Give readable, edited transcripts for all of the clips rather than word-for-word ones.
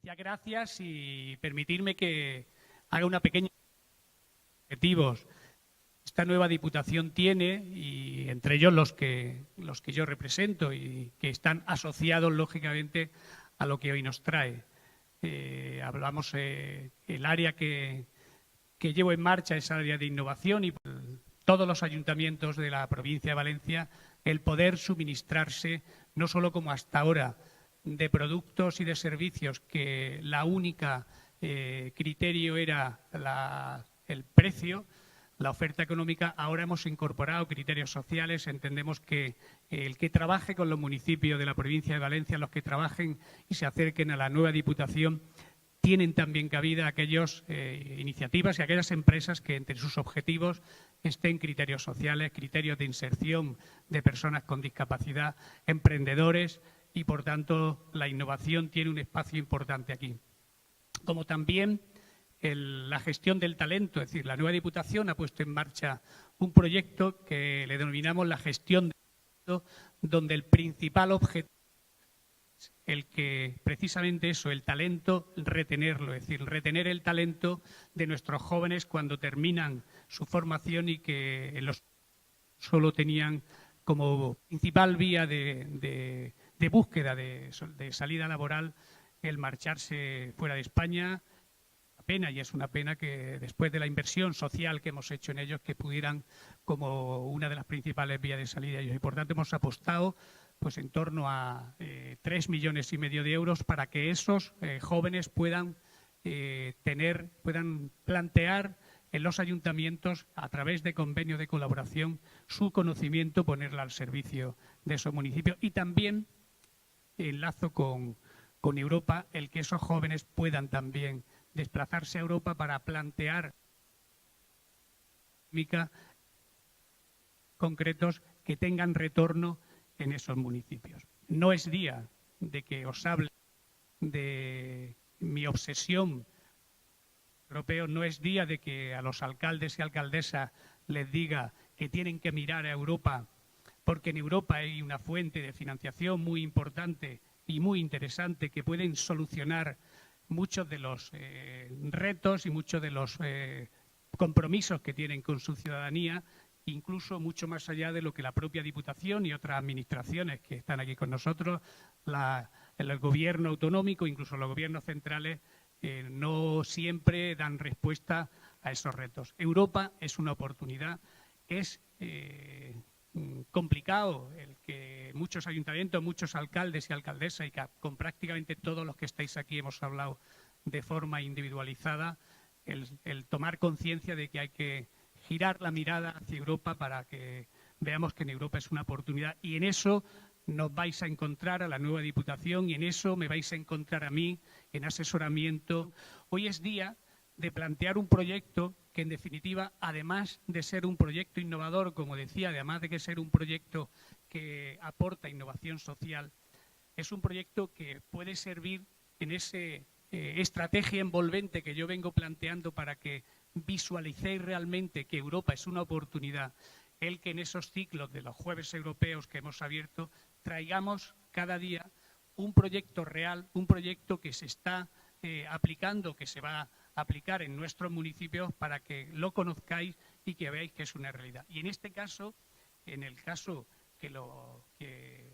decía gracias y permitirme que haga una pequeña objetivos. Esta nueva Diputación tiene, y entre ellos los que yo represento y que están asociados, lógicamente, a lo que hoy nos trae. Hablamos, el área que llevo en marcha es el área de innovación y todos los ayuntamientos de la provincia de Valencia, el poder suministrarse, no solo como hasta ahora, de productos y de servicios que la única criterio era el precio, la oferta económica. Ahora hemos incorporado criterios sociales. Entendemos que el que trabaje con los municipios de la provincia de Valencia, los que trabajen y se acerquen a la nueva Diputación, tienen también cabida aquellas iniciativas y aquellas empresas que entre sus objetivos estén criterios sociales, criterios de inserción de personas con discapacidad, emprendedores, y por tanto la innovación tiene un espacio importante aquí. Como también la gestión del talento, es decir, la nueva Diputación ha puesto en marcha un proyecto que le denominamos la gestión del talento, donde el principal objetivo es el que precisamente eso, el talento, retenerlo, es decir, retener el talento de nuestros jóvenes cuando terminan su formación y que solo tenían como principal vía de búsqueda de salida laboral el marcharse fuera de España. Pena, y es una pena que después de la inversión social que hemos hecho en ellos, que pudieran como una de las principales vías de salida ellos. Y por tanto hemos apostado pues en torno a 3,5 millones de euros para que esos jóvenes puedan plantear en los ayuntamientos, a través de convenios de colaboración, su conocimiento, ponerla al servicio de esos municipios. Y también enlazo con Europa, el que esos jóvenes puedan también desplazarse a Europa para plantear concretos que tengan retorno en esos municipios. No es día de que os hable de mi obsesión europeo, no es día de que a los alcaldes y alcaldesas les diga que tienen que mirar a Europa, porque en Europa hay una fuente de financiación muy importante y muy interesante que pueden solucionar muchos de los retos y muchos de los compromisos que tienen con su ciudadanía, incluso mucho más allá de lo que la propia Diputación y otras administraciones que están aquí con nosotros, el gobierno autonómico, incluso los gobiernos centrales, no siempre dan respuesta a esos retos. Europa es una oportunidad, es complicado el que muchos ayuntamientos, muchos alcaldes y alcaldesas, y que con prácticamente todos los que estáis aquí hemos hablado de forma individualizada, el tomar conciencia de que hay que girar la mirada hacia Europa para que veamos que en Europa es una oportunidad, y en eso nos vais a encontrar a la nueva Diputación y en eso me vais a encontrar a mí en asesoramiento. Hoy es día de plantear un proyecto que, en definitiva, además de ser un proyecto innovador, como decía, además de que ser un proyecto que aporta innovación social, es un proyecto que puede servir en esa estrategia envolvente que yo vengo planteando para que visualicéis realmente que Europa es una oportunidad, el que en esos ciclos de los jueves europeos que hemos abierto traigamos cada día un proyecto real, un proyecto que se está aplicando, que se va a aplicar en nuestros municipios para que lo conozcáis y que veáis que es una realidad. Y en este caso, en el caso que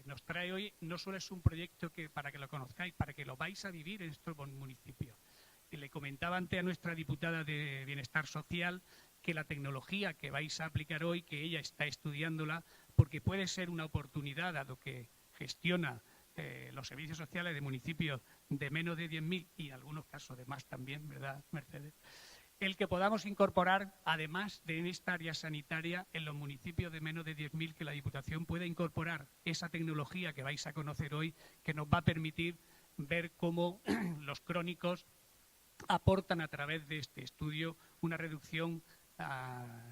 nos trae hoy, no solo es un proyecto para que lo conozcáis, para que lo vais a vivir en estos municipios. Y le comentaba antes a nuestra diputada de Bienestar Social que la tecnología que vais a aplicar hoy, que ella está estudiándola, porque puede ser una oportunidad, dado que gestiona los servicios sociales de municipios de menos de 10.000 y en algunos casos de más también, ¿verdad, Mercedes? El que podamos incorporar, además de en esta área sanitaria, en los municipios de menos de 10.000, que la Diputación pueda incorporar esa tecnología que vais a conocer hoy, que nos va a permitir ver cómo los crónicos aportan a través de este estudio una reducción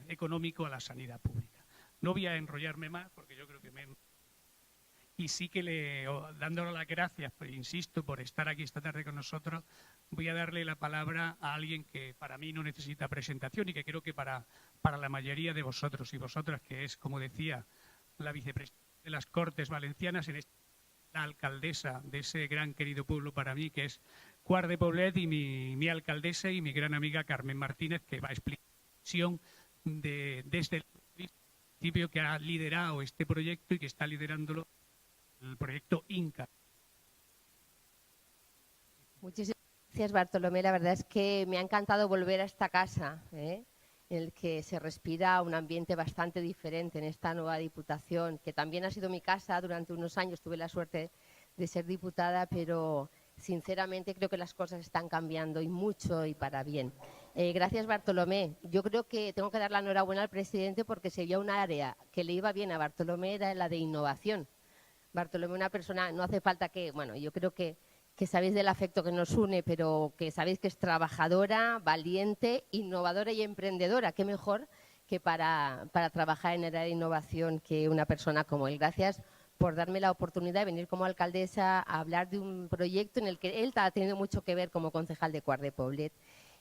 económica a la sanidad pública. No voy a enrollarme más porque yo creo que y sí que dándole las gracias, pues, insisto, por estar aquí esta tarde con nosotros, voy a darle la palabra a alguien que para mí no necesita presentación y que creo que para la mayoría de vosotros y vosotras, que es, como decía, la vicepresidenta de las Cortes Valencianas, la alcaldesa de ese gran querido pueblo para mí, que es Quart de Poblet y mi alcaldesa y mi gran amiga Carmen Martínez, que va a explicar desde el municipio que ha liderado este proyecto y que está liderándolo el proyecto Inca. Muchísimas gracias, Bartolomé. La verdad es que me ha encantado volver a esta casa, en el que se respira un ambiente bastante diferente en esta nueva diputación, que también ha sido mi casa durante unos años. Tuve la suerte de ser diputada, pero sinceramente creo que las cosas están cambiando y mucho y para bien. Gracias, Bartolomé. Yo creo que tengo que dar la enhorabuena al presidente porque se vio un área que le iba bien a Bartolomé, era la de innovación. Bartolomé, una persona, no hace falta que, bueno, yo creo que sabéis del afecto que nos une, pero que sabéis que es trabajadora, valiente, innovadora y emprendedora. Qué mejor que para trabajar en el área de innovación que una persona como él. Gracias por darme la oportunidad de venir como alcaldesa a hablar de un proyecto en el que él ha tenido mucho que ver como concejal de Quart de Poblet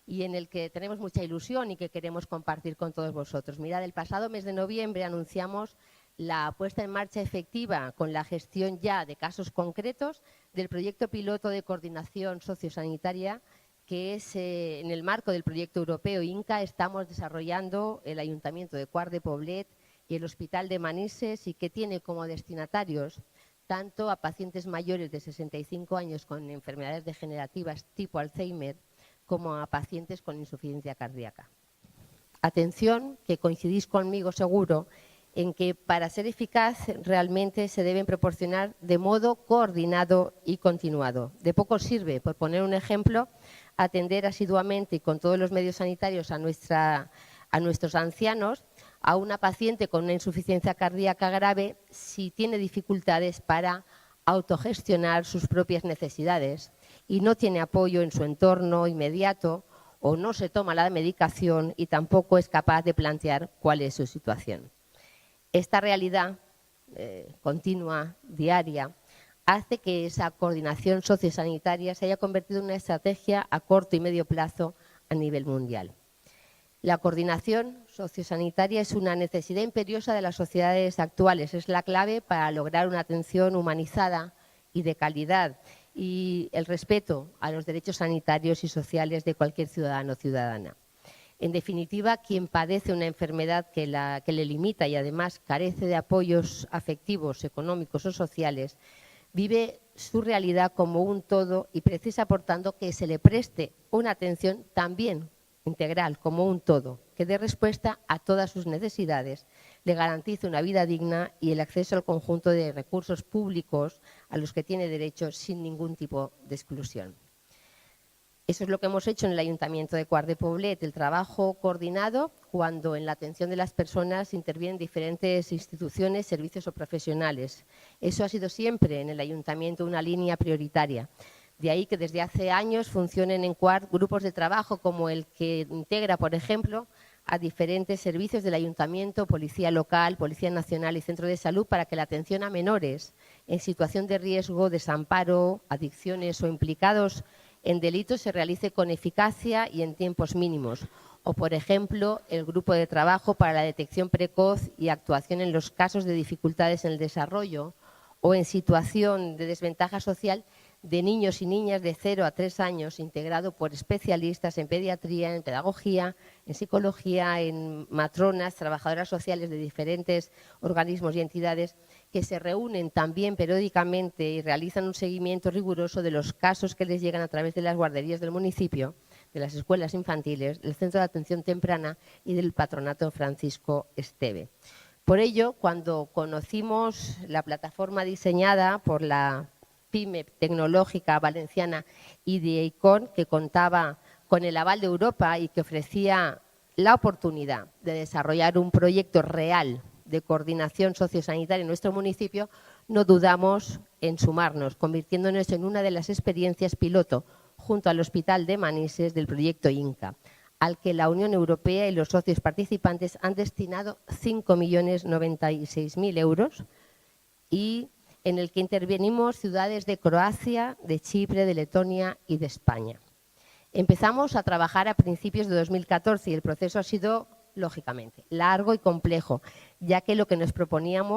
y en el que tenemos mucha ilusión y que queremos compartir con todos vosotros. Mirad, el pasado mes de noviembre anunciamos la puesta en marcha efectiva con la gestión ya de casos concretos del proyecto piloto de coordinación sociosanitaria que es en el marco del proyecto europeo INCA. Estamos desarrollando el Ayuntamiento de Quart de Poblet y el Hospital de Manises y que tiene como destinatarios tanto a pacientes mayores de 65 años con enfermedades degenerativas tipo Alzheimer como a pacientes con insuficiencia cardíaca. Atención, que coincidís conmigo seguro en que para ser eficaz realmente se deben proporcionar de modo coordinado y continuado. De poco sirve, por poner un ejemplo, atender asiduamente y con todos los medios sanitarios a nuestros ancianos, a una paciente con una insuficiencia cardíaca grave si tiene dificultades para autogestionar sus propias necesidades y no tiene apoyo en su entorno inmediato o no se toma la medicación y tampoco es capaz de plantear cuál es su situación. Esta realidad continua, diaria, hace que esa coordinación sociosanitaria se haya convertido en una estrategia a corto y medio plazo a nivel mundial. La coordinación sociosanitaria es una necesidad imperiosa de las sociedades actuales. Es la clave para lograr una atención humanizada y de calidad y el respeto a los derechos sanitarios y sociales de cualquier ciudadano o ciudadana. En definitiva, quien padece una enfermedad que le limita y además carece de apoyos afectivos, económicos o sociales, vive su realidad como un todo y precisa, por tanto, que se le preste una atención también integral, como un todo, que dé respuesta a todas sus necesidades, le garantice una vida digna y el acceso al conjunto de recursos públicos a los que tiene derecho sin ningún tipo de exclusión. Eso es lo que hemos hecho en el Ayuntamiento de Quart de Poblet, el trabajo coordinado cuando en la atención de las personas intervienen diferentes instituciones, servicios o profesionales. Eso ha sido siempre en el Ayuntamiento una línea prioritaria. De ahí que desde hace años funcionen en Quart grupos de trabajo como el que integra, por ejemplo, a diferentes servicios del Ayuntamiento, Policía Local, Policía Nacional y Centro de Salud para que la atención a menores en situación de riesgo, desamparo, adicciones o implicados en delitos se realice con eficacia y en tiempos mínimos. O, por ejemplo, el grupo de trabajo para la detección precoz y actuación en los casos de dificultades en el desarrollo o en situación de desventaja social de niños y niñas de 0 a 3 años, integrado por especialistas en pediatría, en pedagogía, en psicología, en matronas, trabajadoras sociales de diferentes organismos y entidades que se reúnen también periódicamente y realizan un seguimiento riguroso de los casos que les llegan a través de las guarderías del municipio, de las escuelas infantiles, del Centro de Atención Temprana y del Patronato Francisco Esteve. Por ello, cuando conocimos la plataforma diseñada por la PYME tecnológica valenciana IDEICON, que contaba con el aval de Europa y que ofrecía la oportunidad de desarrollar un proyecto real de coordinación sociosanitaria en nuestro municipio, no dudamos en sumarnos, convirtiéndonos en una de las experiencias piloto junto al Hospital de Manises del proyecto INCA, al que la Unión Europea y los socios participantes han destinado 5.096.000 euros y en el que intervenimos ciudades de Croacia, de Chipre, de Letonia y de España. Empezamos a trabajar a principios de 2014 y el proceso ha sido, lógicamente, largo y complejo, ya que lo que nos proporciona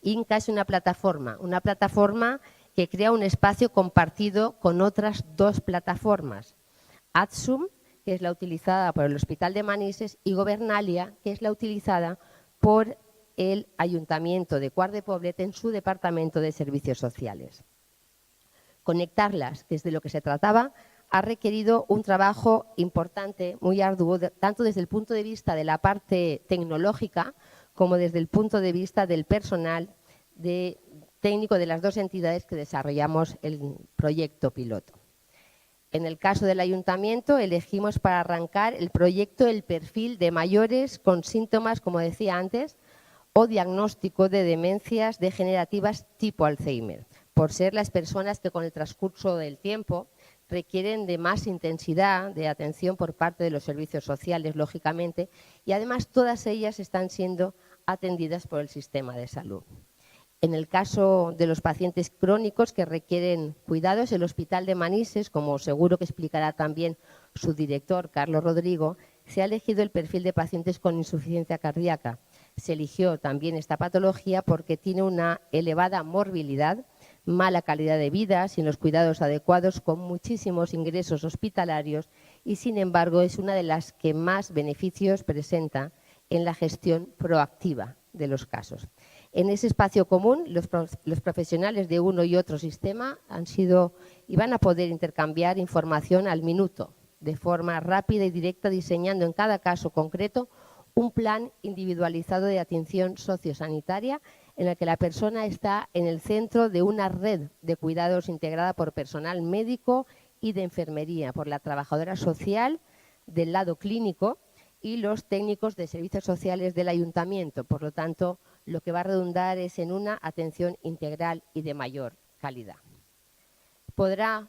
INCA es una plataforma que crea un espacio compartido con otras 2 plataformas, Adsum, que es la utilizada por el Hospital de Manises, y Gobernalia, que es la utilizada por el Ayuntamiento de Quart de Poblet en su Departamento de Servicios Sociales. Conectarlas, que es de lo que se trataba, ha requerido un trabajo importante, muy arduo, tanto desde el punto de vista de la parte tecnológica como desde el punto de vista del personal técnico de las 2 entidades que desarrollamos el proyecto piloto. En el caso del ayuntamiento, elegimos para arrancar el proyecto el perfil de mayores con síntomas, como decía antes, o diagnóstico de demencias degenerativas tipo Alzheimer, por ser las personas que con el transcurso del tiempo requieren de más intensidad de atención por parte de los servicios sociales, lógicamente, y además todas ellas están siendo atendidas por el sistema de salud. En el caso de los pacientes crónicos que requieren cuidados, el Hospital de Manises, como seguro que explicará también su director, Carlos Rodrigo, se ha elegido el perfil de pacientes con insuficiencia cardíaca. Se eligió también esta patología porque tiene una elevada morbilidad, mala calidad de vida, sin los cuidados adecuados, con muchísimos ingresos hospitalarios y, sin embargo, es una de las que más beneficios presenta en la gestión proactiva de los casos. En ese espacio común, los profesionales de uno y otro sistema han sido y van a poder intercambiar información al minuto, de forma rápida y directa, diseñando en cada caso concreto un plan individualizado de atención sociosanitaria en el que la persona está en el centro de una red de cuidados integrada por personal médico y de enfermería, por la trabajadora social del lado clínico y los técnicos de servicios sociales del ayuntamiento. Por lo tanto, lo que va a redundar es en una atención integral y de mayor calidad. Podrá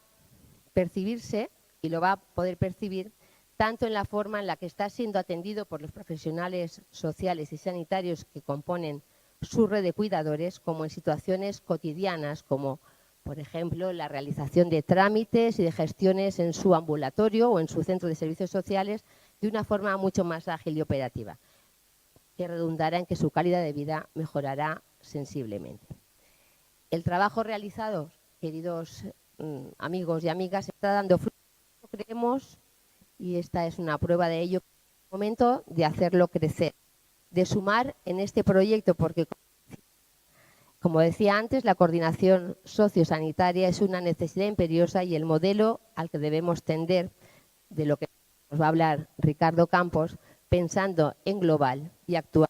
percibirse, y lo va a poder percibir, tanto en la forma en la que está siendo atendido por los profesionales sociales y sanitarios que componen su red de cuidadores, como en situaciones cotidianas, como por ejemplo la realización de trámites y de gestiones en su ambulatorio o en su centro de servicios sociales de una forma mucho más ágil y operativa, que redundará en que su calidad de vida mejorará sensiblemente. El trabajo realizado, queridos amigos y amigas, está dando fruto, creemos, y esta es una prueba de ello, es el momento de hacerlo crecer, de sumar en este proyecto, porque, como decía antes, la coordinación sociosanitaria es una necesidad imperiosa y el modelo al que debemos tender, de lo que nos va a hablar Ricardo Campos, pensando en global y actuar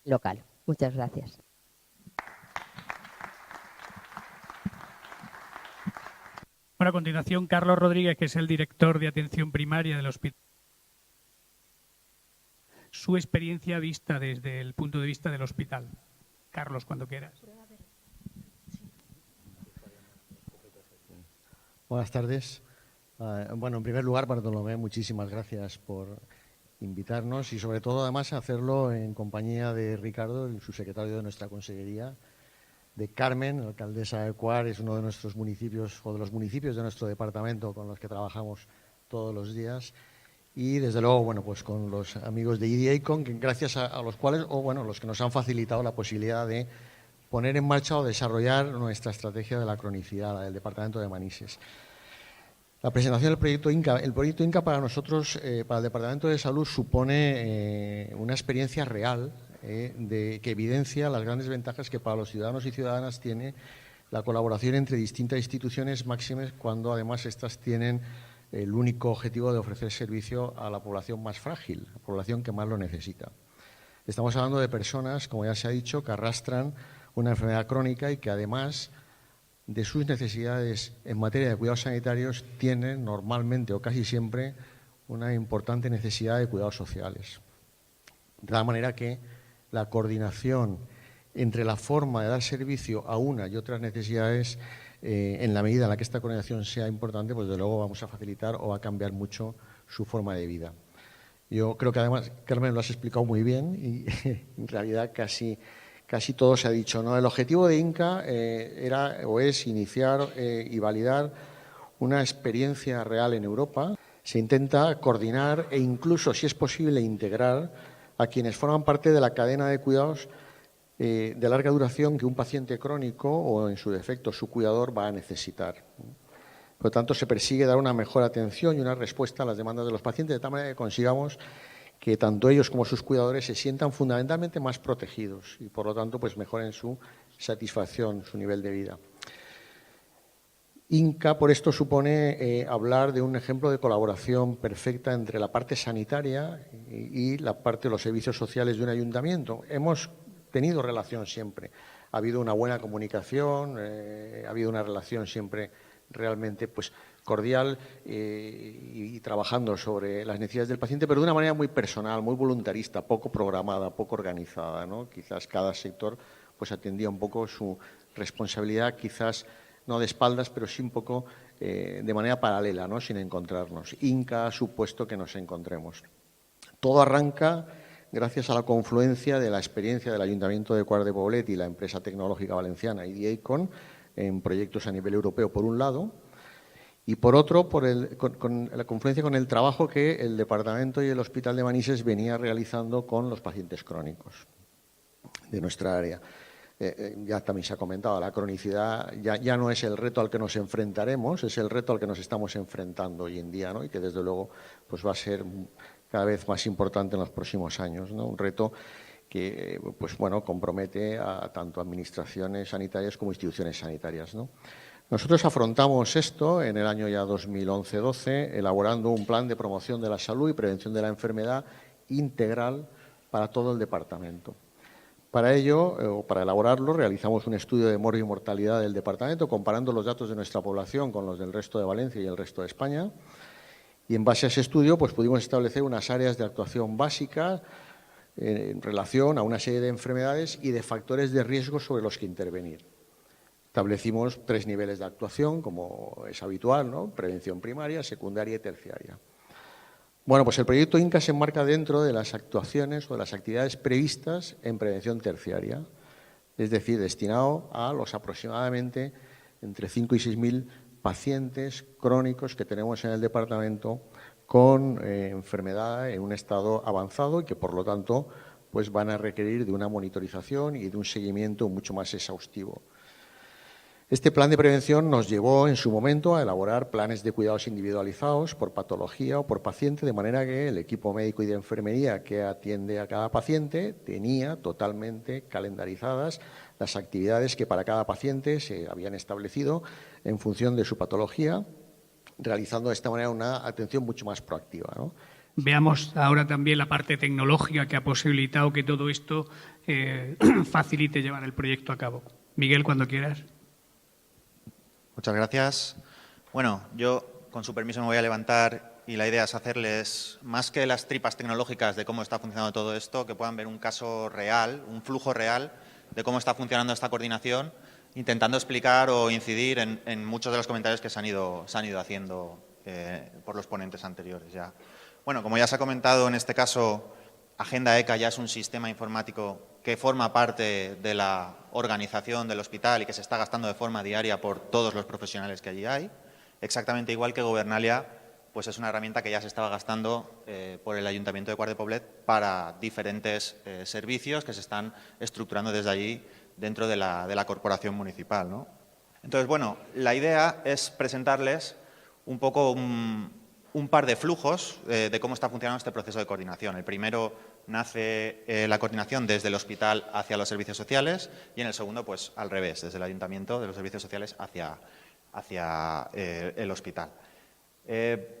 en local. Muchas gracias. Bueno, a continuación, Carlos Rodríguez, que es el director de atención primaria del hospital. Su experiencia vista desde el punto de vista del hospital. Carlos, cuando quieras. Buenas tardes. Bueno, en primer lugar, Bartolomé, muchísimas gracias por invitarnos y sobre todo, además, hacerlo en compañía de Ricardo, el subsecretario de nuestra consejería, de Carmen, alcaldesa de Quart, es uno de nuestros municipios o de los municipios de nuestro departamento con los que trabajamos todos los días y, desde luego, bueno, pues con los amigos de IDIACON, gracias a los cuales, o bueno, los que nos han facilitado la posibilidad de poner en marcha o desarrollar nuestra estrategia de la cronicidad del departamento de Manises. La presentación del proyecto INCA. El proyecto INCA para nosotros, para el Departamento de Salud, supone una experiencia real que evidencia las grandes ventajas que para los ciudadanos y ciudadanas tiene la colaboración entre distintas instituciones máximas cuando además estas tienen el único objetivo de ofrecer servicio a la población más frágil, la población que más lo necesita. Estamos hablando de personas, como ya se ha dicho, que arrastran una enfermedad crónica y que además de sus necesidades en materia de cuidados sanitarios tienen normalmente o casi siempre una importante necesidad de cuidados sociales. De tal manera que la coordinación entre la forma de dar servicio a una y otras necesidades, en la medida en la que esta coordinación sea importante, pues de luego vamos a facilitar o a cambiar mucho su forma de vida. Yo creo que además, Carmen, lo has explicado muy bien y en realidad casi todo se ha dicho, ¿no? El objetivo de INCA era o es iniciar y validar una experiencia real en Europa. Se intenta coordinar e incluso, si es posible, integrar a quienes forman parte de la cadena de cuidados de larga duración que un paciente crónico o, en su defecto, su cuidador va a necesitar. Por lo tanto, se persigue dar una mejor atención y una respuesta a las demandas de los pacientes, de tal manera que consigamos que tanto ellos como sus cuidadores se sientan fundamentalmente más protegidos y, por lo tanto, pues mejoren su satisfacción, su nivel de vida. INCA, por esto, supone hablar de un ejemplo de colaboración perfecta entre la parte sanitaria y la parte de los servicios sociales de un ayuntamiento. Hemos tenido relación siempre. Ha habido una buena comunicación, ha habido una relación siempre realmente pues, cordial y trabajando sobre las necesidades del paciente, pero de una manera muy personal, muy voluntarista, poco programada, poco organizada, ¿no? Quizás cada sector pues, atendía un poco su responsabilidad, quizás no de espaldas, pero sí un poco de manera paralela, ¿no? Sin encontrarnos. INCA ha supuesto que nos encontremos. Todo arranca gracias a la confluencia de la experiencia del Ayuntamiento de Quart de Poblet y la empresa tecnológica valenciana IDIAICON en proyectos a nivel europeo, por un lado, y por otro, con la confluencia con el trabajo que el Departamento y el Hospital de Manises venía realizando con los pacientes crónicos de nuestra área. Ya también se ha comentado, la cronicidad ya no es el reto al que nos enfrentaremos, es el reto al que nos estamos enfrentando hoy en día, ¿no? Y que desde luego pues va a ser cada vez más importante en los próximos años, ¿no? Un reto que pues, bueno, compromete a tanto administraciones sanitarias como instituciones sanitarias, ¿no? Nosotros afrontamos esto en el año ya 2011-12, elaborando un plan de promoción de la salud y prevención de la enfermedad integral para todo el departamento. Para ello, para elaborarlo, realizamos un estudio de morbo y mortalidad del departamento, comparando los datos de nuestra población con los del resto de Valencia y el resto de España. Y en base a ese estudio, pues pudimos establecer unas áreas de actuación básicas en relación a una serie de enfermedades y de factores de riesgo sobre los que intervenir. Establecimos 3 niveles de actuación, como es habitual, ¿no? Prevención primaria, secundaria y terciaria. Bueno, pues el proyecto INCA se enmarca dentro de las actuaciones o de las actividades previstas en prevención terciaria, es decir, destinado a los aproximadamente entre 5 y 6.000 pacientes crónicos que tenemos en el departamento con enfermedad en un estado avanzado y que, por lo tanto, pues van a requerir de una monitorización y de un seguimiento mucho más exhaustivo. Este plan de prevención nos llevó en su momento a elaborar planes de cuidados individualizados por patología o por paciente, de manera que el equipo médico y de enfermería que atiende a cada paciente tenía totalmente calendarizadas las actividades que para cada paciente se habían establecido en función de su patología, realizando de esta manera una atención mucho más proactiva, ¿no? Veamos ahora también la parte tecnológica que ha posibilitado que todo esto facilite llevar el proyecto a cabo. Miguel, cuando quieras. Muchas gracias. Bueno, yo, con su permiso, me voy a levantar y la idea es hacerles, más que las tripas tecnológicas de cómo está funcionando todo esto, que puedan ver un caso real, un flujo real de cómo está funcionando esta coordinación, intentando explicar o incidir en muchos de los comentarios que se han ido haciendo por los ponentes anteriores ya. Bueno, como ya se ha comentado, en este caso, Agenda ECA ya es un sistema informático que forma parte de la organización del hospital y que se está gastando de forma diaria por todos los profesionales que allí hay. Exactamente igual que Gobernalia, pues es una herramienta que ya se estaba gastando por el Ayuntamiento de Quart de Poblet para diferentes servicios que se están estructurando desde allí dentro de la corporación municipal, ¿no? Entonces, bueno, la idea es presentarles un poco un par de flujos de cómo está funcionando este proceso de coordinación. El primero nace la coordinación desde el hospital hacia los servicios sociales y en el segundo, pues al revés, desde el ayuntamiento de los servicios sociales hacia el hospital.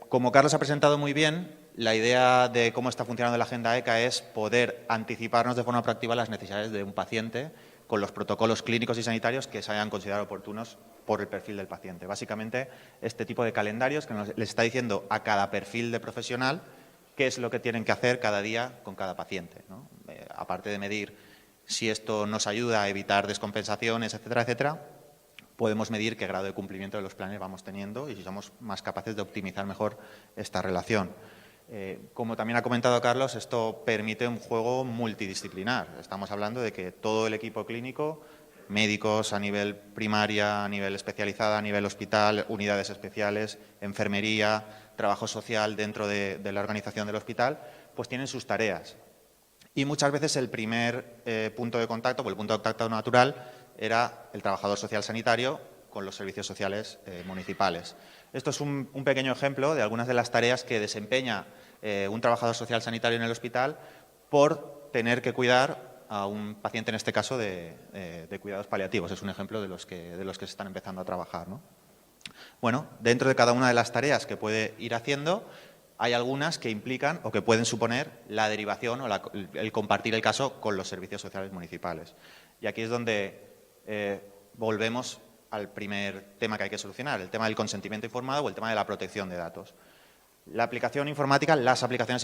Como Carlos ha presentado muy bien, la idea de cómo está funcionando la Agenda ECA es poder anticiparnos de forma proactiva las necesidades de un paciente con los protocolos clínicos y sanitarios que se hayan considerado oportunos por el perfil del paciente. Básicamente, este tipo de calendarios que les está diciendo a cada perfil de profesional qué es lo que tienen que hacer cada día con cada paciente, ¿no? Aparte de medir si esto nos ayuda a evitar descompensaciones, etcétera, etcétera, podemos medir qué grado de cumplimiento de los planes vamos teniendo y si somos más capaces de optimizar mejor esta relación. Como también ha comentado Carlos, esto permite un juego multidisciplinar. Estamos hablando de que todo el equipo clínico, médicos a nivel primaria, a nivel especializada, a nivel hospital, unidades especiales, enfermería, trabajo social dentro de la organización del hospital, pues tienen sus tareas. Y muchas veces el primer punto de contacto, o el punto de contacto natural, era el trabajador social sanitario con los servicios sociales municipales. Esto es un pequeño ejemplo de algunas de las tareas que desempeña un trabajador social sanitario en el hospital por tener que cuidar a un paciente, en este caso, de cuidados paliativos. Es un ejemplo de los que se están empezando a trabajar, ¿no? Bueno, dentro de cada una de las tareas que puede ir haciendo, hay algunas que implican o que pueden suponer la derivación o el compartir el caso con los servicios sociales municipales. Y aquí es donde volvemos al primer tema que hay que solucionar, el tema del consentimiento informado o el tema de la protección de datos. Las aplicaciones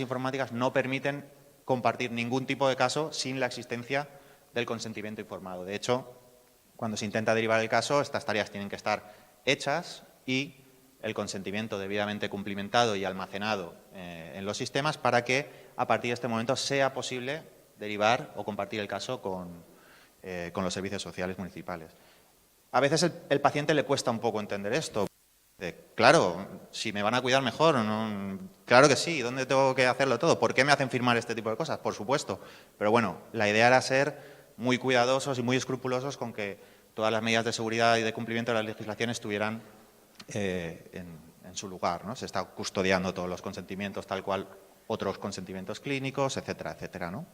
informáticas no permiten compartir ningún tipo de caso sin la existencia del consentimiento informado. De hecho, cuando se intenta derivar el caso, estas tareas tienen que estar hechas y el consentimiento debidamente cumplimentado y almacenado en los sistemas para que a partir de este momento sea posible derivar o compartir el caso con los servicios sociales municipales. A veces el paciente le cuesta un poco entender esto. Claro, si me van a cuidar mejor, ¿no? Claro que sí, ¿dónde tengo que hacerlo todo? ¿Por qué me hacen firmar este tipo de cosas? Por supuesto. Pero bueno, la idea era ser muy cuidadosos y muy escrupulosos con que todas las medidas de seguridad y de cumplimiento de la legislación estuvieran en su lugar, ¿no? Se está custodiando todos los consentimientos, tal cual otros consentimientos clínicos, etcétera, etcétera, ¿no?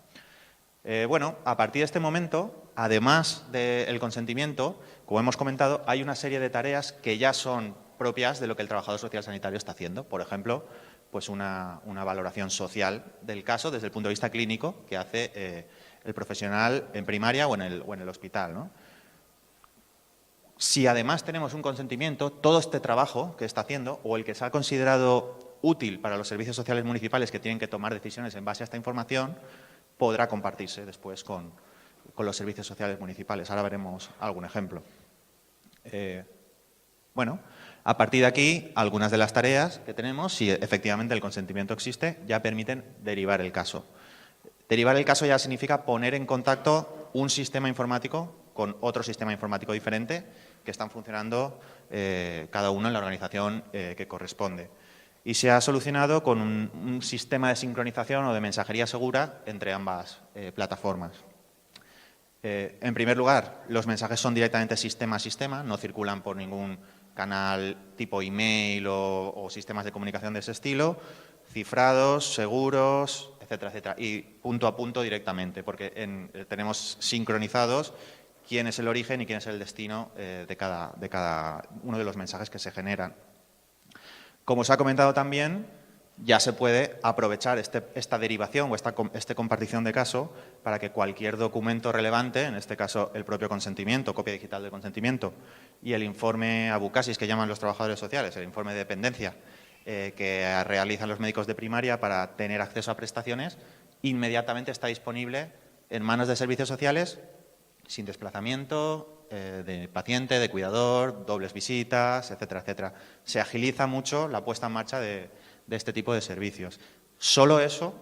Bueno, a partir de este momento, además del consentimiento, como hemos comentado, hay una serie de tareas que ya son propias de lo que el trabajador social sanitario está haciendo. Por ejemplo, pues una valoración social del caso desde el punto de vista clínico que hace el profesional en primaria o en el hospital, ¿no? Si además tenemos un consentimiento, todo este trabajo que está haciendo o el que se ha considerado útil para los servicios sociales municipales que tienen que tomar decisiones en base a esta información, podrá compartirse después con los servicios sociales municipales. Ahora veremos algún ejemplo. Bueno, a partir de aquí, algunas de las tareas que tenemos, si efectivamente el consentimiento existe, ya permiten derivar el caso. Derivar el caso ya significa poner en contacto un sistema informático con otro sistema informático diferente que están funcionando cada uno en la organización que corresponde. Y se ha solucionado con un sistema de sincronización o de mensajería segura entre ambas plataformas. En primer lugar, los mensajes son directamente sistema a sistema, no circulan por ningún canal tipo email o sistemas de comunicación de ese estilo, cifrados, seguros, etcétera, etcétera, y punto a punto directamente, porque tenemos sincronizados quién es el origen y quién es el destino de cada uno de los mensajes que se generan. Como os ha comentado también, ya se puede aprovechar esta derivación o esta compartición de caso para que cualquier documento relevante, en este caso el propio consentimiento, copia digital del consentimiento, y el informe abucasis que llaman los trabajadores sociales, el informe de dependencia que realizan los médicos de primaria para tener acceso a prestaciones, inmediatamente está disponible en manos de servicios sociales sin desplazamiento de paciente, de cuidador, dobles visitas, etcétera, etcétera. Se agiliza mucho la puesta en marcha de este tipo de servicios. Solo eso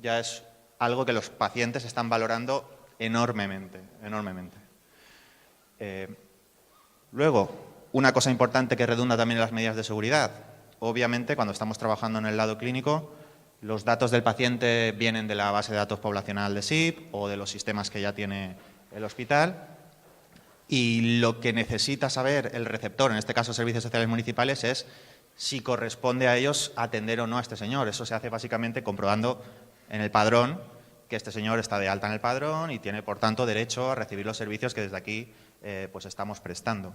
ya es algo que los pacientes están valorando enormemente, enormemente. Luego, una cosa importante que redunda también en las medidas de seguridad. Obviamente, cuando estamos trabajando en el lado clínico, los datos del paciente vienen de la base de datos poblacional de SIP o de los sistemas que ya tiene el hospital. Y lo que necesita saber el receptor, en este caso servicios sociales municipales, es si corresponde a ellos atender o no a este señor. Eso se hace básicamente comprobando en el padrón que este señor está de alta en el padrón y tiene, por tanto, derecho a recibir los servicios que desde aquí pues estamos prestando.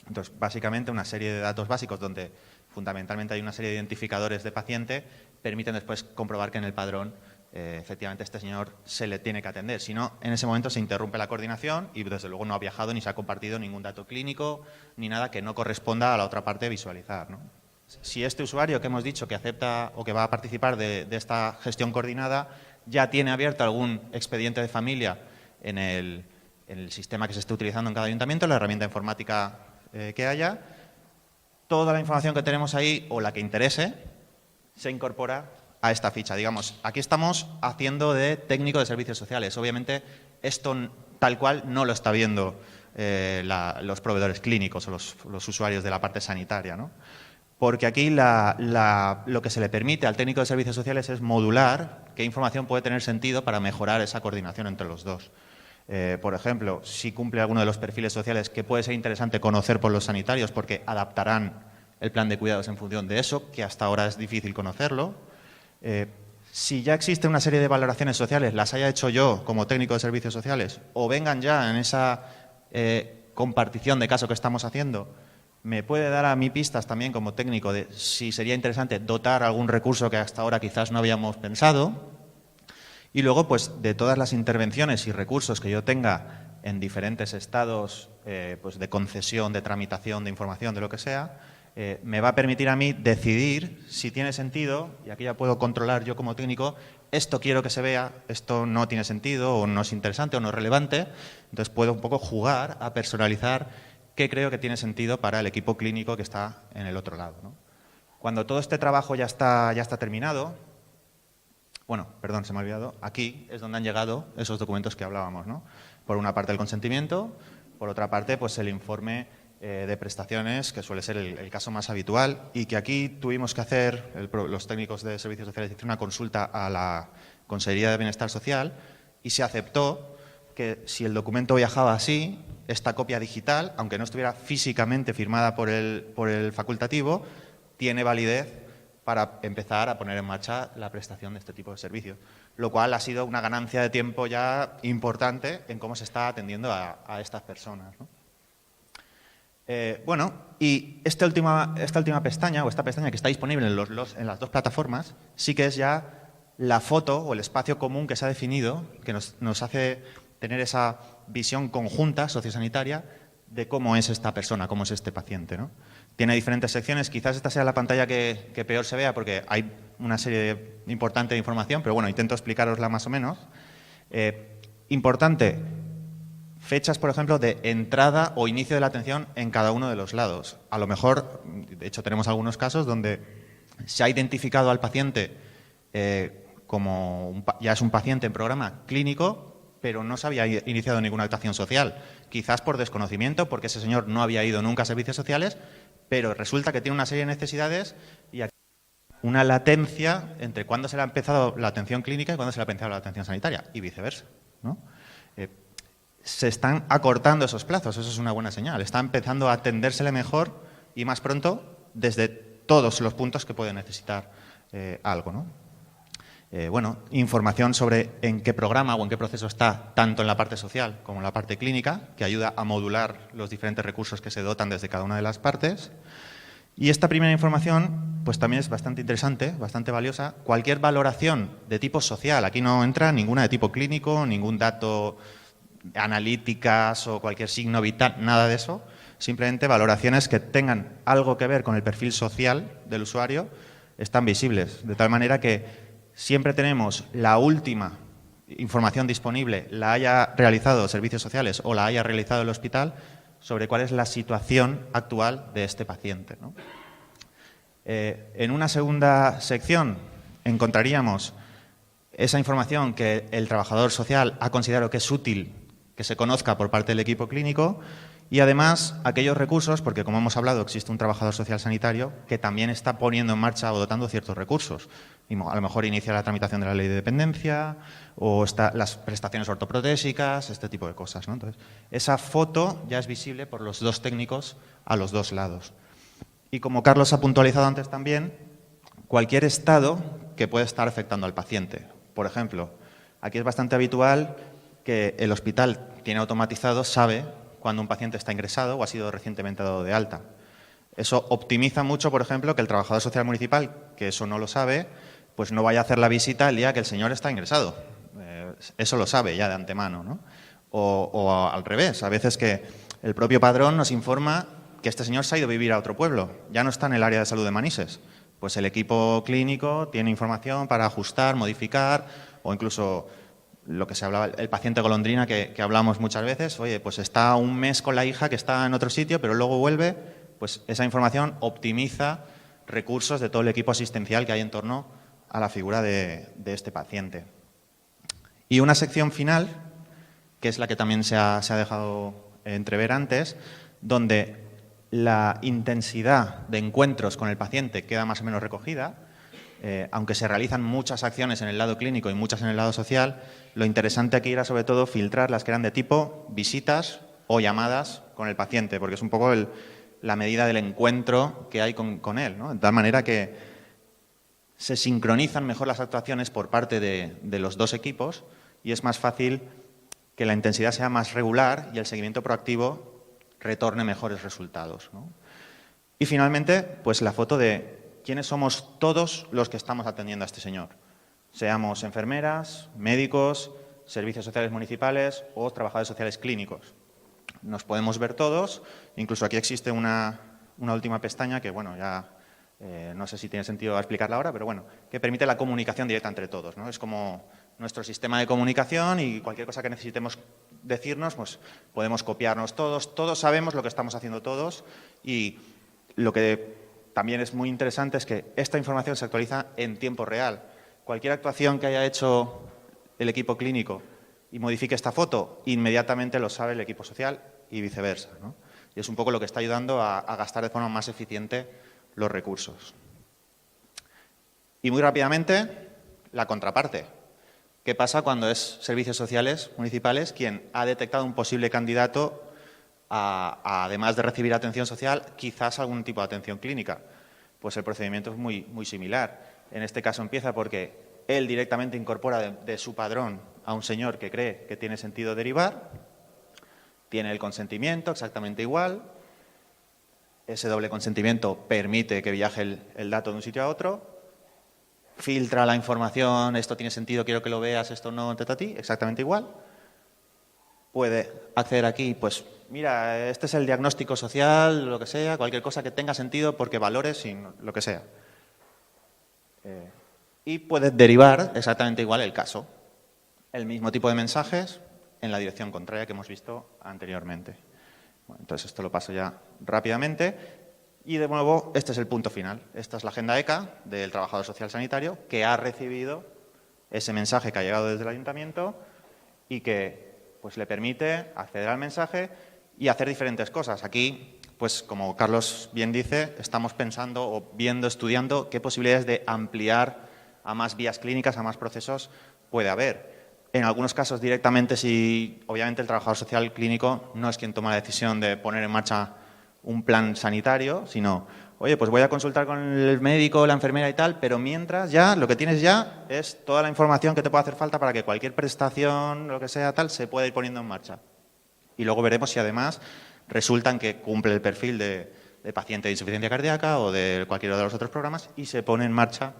Entonces, básicamente, una serie de datos básicos donde fundamentalmente hay una serie de identificadores de paciente permiten después comprobar que en el padrón efectivamente este señor se le tiene que atender. Si no, en ese momento se interrumpe la coordinación y desde luego no ha viajado ni se ha compartido ningún dato clínico ni nada que no corresponda a la otra parte visualizar, ¿no? Si este usuario que hemos dicho que acepta o que va a participar de esta gestión coordinada ya tiene abierto algún expediente de familia en el sistema que se esté utilizando en cada ayuntamiento, la herramienta informática que haya, toda la información que tenemos ahí o la que interese se incorpora a esta ficha. Digamos, aquí estamos haciendo de técnico de servicios sociales. Obviamente, esto tal cual no lo está viendo los proveedores clínicos o los usuarios de la parte sanitaria, ¿no? porque aquí lo que se le permite al técnico de servicios sociales es modular qué información puede tener sentido para mejorar esa coordinación entre los dos. Por ejemplo, si cumple alguno de los perfiles sociales que puede ser interesante conocer por los sanitarios porque adaptarán el plan de cuidados en función de eso, que hasta ahora es difícil conocerlo. Si ya existe una serie de valoraciones sociales, las haya hecho yo como técnico de servicios sociales o vengan ya en esa compartición de caso que estamos haciendo, me puede dar a mí pistas también como técnico de si sería interesante dotar algún recurso que hasta ahora quizás no habíamos pensado. Y luego, pues, de todas las intervenciones y recursos que yo tenga en diferentes estados pues de concesión, de tramitación, de información, de lo que sea, me va a permitir a mí decidir si tiene sentido, y aquí ya puedo controlar yo como técnico, esto quiero que se vea, esto no tiene sentido, o no es interesante, o no es relevante. Entonces puedo un poco jugar a personalizar qué creo que tiene sentido para el equipo clínico que está en el otro lado, ¿no? Cuando todo este trabajo ya está terminado, bueno, perdón, se me ha olvidado, aquí es donde han llegado esos documentos que hablábamos, ¿no? Por una parte el consentimiento, por otra parte pues el informe de prestaciones, que suele ser el caso más habitual, y que aquí tuvimos que hacer, los técnicos de servicios sociales hicieron una consulta a la Consejería de Bienestar Social y se aceptó que si el documento viajaba así, esta copia digital, aunque no estuviera físicamente firmada por el facultativo, tiene validez para empezar a poner en marcha la prestación de este tipo de servicios, lo cual ha sido una ganancia de tiempo ya importante en cómo se está atendiendo a estas personas, ¿no? Bueno, y esta última pestaña, o esta pestaña que está disponible en las dos plataformas, sí que es ya la foto o el espacio común que se ha definido, que nos hace tener esa visión conjunta sociosanitaria de cómo es esta persona, cómo es este paciente, ¿no? Tiene diferentes secciones, quizás esta sea la pantalla que peor se vea porque hay una serie importante de información, pero bueno, intento explicarosla más o menos. Importante, fechas, por ejemplo, de entrada o inicio de la atención en cada uno de los lados. A lo mejor, de hecho tenemos algunos casos donde se ha identificado al paciente como ya es un paciente en programa clínico, pero no se había iniciado ninguna actuación social. Quizás por desconocimiento, porque ese señor no había ido nunca a servicios sociales, pero resulta que tiene una serie de necesidades y aquí hay una latencia entre cuándo se le ha empezado la atención clínica y cuándo se le ha empezado la atención sanitaria, y viceversa, ¿no? Se están acortando esos plazos, eso es una buena señal. Está empezando a atendérsele mejor y más pronto desde todos los puntos que puede necesitar algo, ¿no? Bueno, información sobre en qué programa o en qué proceso está, tanto en la parte social como en la parte clínica, que ayuda a modular los diferentes recursos que se dotan desde cada una de las partes. Y esta primera información pues también es bastante interesante, bastante valiosa. Cualquier valoración de tipo social, aquí no entra ninguna de tipo clínico, ningún dato analíticas o cualquier signo vital, nada de eso. Simplemente valoraciones que tengan algo que ver con el perfil social del usuario están visibles, de tal manera que siempre tenemos la última información disponible, la haya realizado servicios sociales o la haya realizado el hospital, sobre cuál es la situación actual de este paciente, ¿no? En una segunda sección encontraríamos esa información que el trabajador social ha considerado que es útil que se conozca por parte del equipo clínico y además aquellos recursos, porque como hemos hablado existe un trabajador social sanitario que también está poniendo en marcha o dotando ciertos recursos. A lo mejor inicia la tramitación de la ley de dependencia o las prestaciones ortoprotésicas, este tipo de cosas, ¿no? Entonces, esa foto ya es visible por los dos técnicos a los dos lados. Y como Carlos ha puntualizado antes también, cualquier estado que puede estar afectando al paciente. Por ejemplo, aquí es bastante habitual que el hospital tiene automatizado, sabe cuando un paciente está ingresado o ha sido recientemente dado de alta. Eso optimiza mucho, por ejemplo, que el trabajador social municipal, que eso no lo sabe, pues no vaya a hacer la visita el día que el señor está ingresado. Eso lo sabe ya de antemano, ¿no? O al revés, a veces que el propio padrón nos informa que este señor se ha ido a vivir a otro pueblo, ya no está en el área de salud de Manises. Pues el equipo clínico tiene información para ajustar, modificar o incluso lo que se hablaba, el paciente golondrina que hablamos muchas veces, oye, pues está un mes con la hija que está en otro sitio, pero luego vuelve, pues esa información optimiza recursos de todo el equipo asistencial que hay en torno a la figura de este paciente. Y una sección final, que es la que también se ha dejado entrever antes, donde la intensidad de encuentros con el paciente queda más o menos recogida. Aunque se realizan muchas acciones en el lado clínico y muchas en el lado social, lo interesante aquí era sobre todo filtrar las que eran de tipo visitas o llamadas con el paciente, porque es un poco la medida del encuentro que hay con él, ¿no? De tal manera que se sincronizan mejor las actuaciones por parte de los dos equipos y es más fácil que la intensidad sea más regular y el seguimiento proactivo retorne mejores resultados, ¿no? Y finalmente, pues la foto de quiénes somos todos los que estamos atendiendo a este señor. Seamos enfermeras, médicos, servicios sociales municipales o trabajadores sociales clínicos. Nos podemos ver todos, incluso aquí existe una última pestaña que, bueno, ya no sé si tiene sentido explicarla ahora, pero bueno, que permite la comunicación directa entre todos, ¿no? Es como nuestro sistema de comunicación y cualquier cosa que necesitemos decirnos, pues podemos copiarnos todos sabemos lo que estamos haciendo todos y lo que también es muy interesante es que esta información se actualiza en tiempo real. Cualquier actuación que haya hecho el equipo clínico y modifique esta foto, inmediatamente lo sabe el equipo social y viceversa, ¿no? Y es un poco lo que está ayudando a gastar de forma más eficiente los recursos. Y muy rápidamente, la contraparte. ¿Qué pasa cuando es Servicios Sociales Municipales quien ha detectado un posible candidato además de recibir atención social, quizás algún tipo de atención clínica? Pues el procedimiento es muy similar. En este caso empieza porque él directamente incorpora de su padrón a un señor que cree que tiene sentido derivar, tiene el consentimiento exactamente igual, ese doble consentimiento permite que viaje el dato de un sitio a otro, filtra la información, esto tiene sentido, quiero que lo veas, esto no, ti, exactamente igual. Puede acceder aquí, pues mira, este es el diagnóstico social, lo que sea, cualquier cosa que tenga sentido porque valores y lo que sea. Y puede derivar exactamente igual el caso. El mismo tipo de mensajes en la dirección contraria que hemos visto anteriormente. Bueno, entonces esto lo paso ya rápidamente. Y de nuevo, este es el punto final. Esta es la agenda ECA del trabajador social sanitario que ha recibido ese mensaje que ha llegado desde el ayuntamiento y que pues le permite acceder al mensaje y hacer diferentes cosas. Aquí, pues como Carlos bien dice, estamos pensando o viendo, estudiando qué posibilidades de ampliar a más vías clínicas, a más procesos puede haber. En algunos casos directamente, si obviamente el trabajador social clínico no es quien toma la decisión de poner en marcha un plan sanitario, sino, oye, pues voy a consultar con el médico, la enfermera y tal, pero mientras ya, lo que tienes ya es toda la información que te puede hacer falta para que cualquier prestación, lo que sea tal, se pueda ir poniendo en marcha. Y luego veremos si además resultan que cumple el perfil de paciente de insuficiencia cardíaca o de cualquiera de los otros programas y se pone en marcha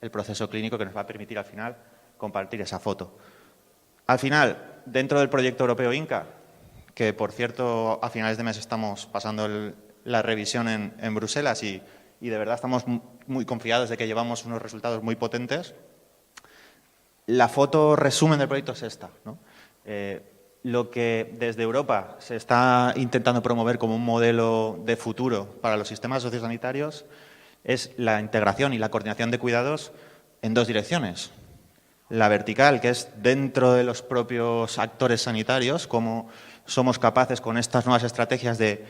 el proceso clínico que nos va a permitir al final compartir esa foto. Al final, dentro del proyecto europeo INCA, que por cierto a finales de mes estamos pasando la revisión en Bruselas y de verdad estamos muy confiados de que llevamos unos resultados muy potentes, la foto resumen del proyecto es esta, ¿no? Lo que desde Europa se está intentando promover como un modelo de futuro para los sistemas sociosanitarios es la integración y la coordinación de cuidados en dos direcciones. La vertical, que es dentro de los propios actores sanitarios, cómo somos capaces con estas nuevas estrategias de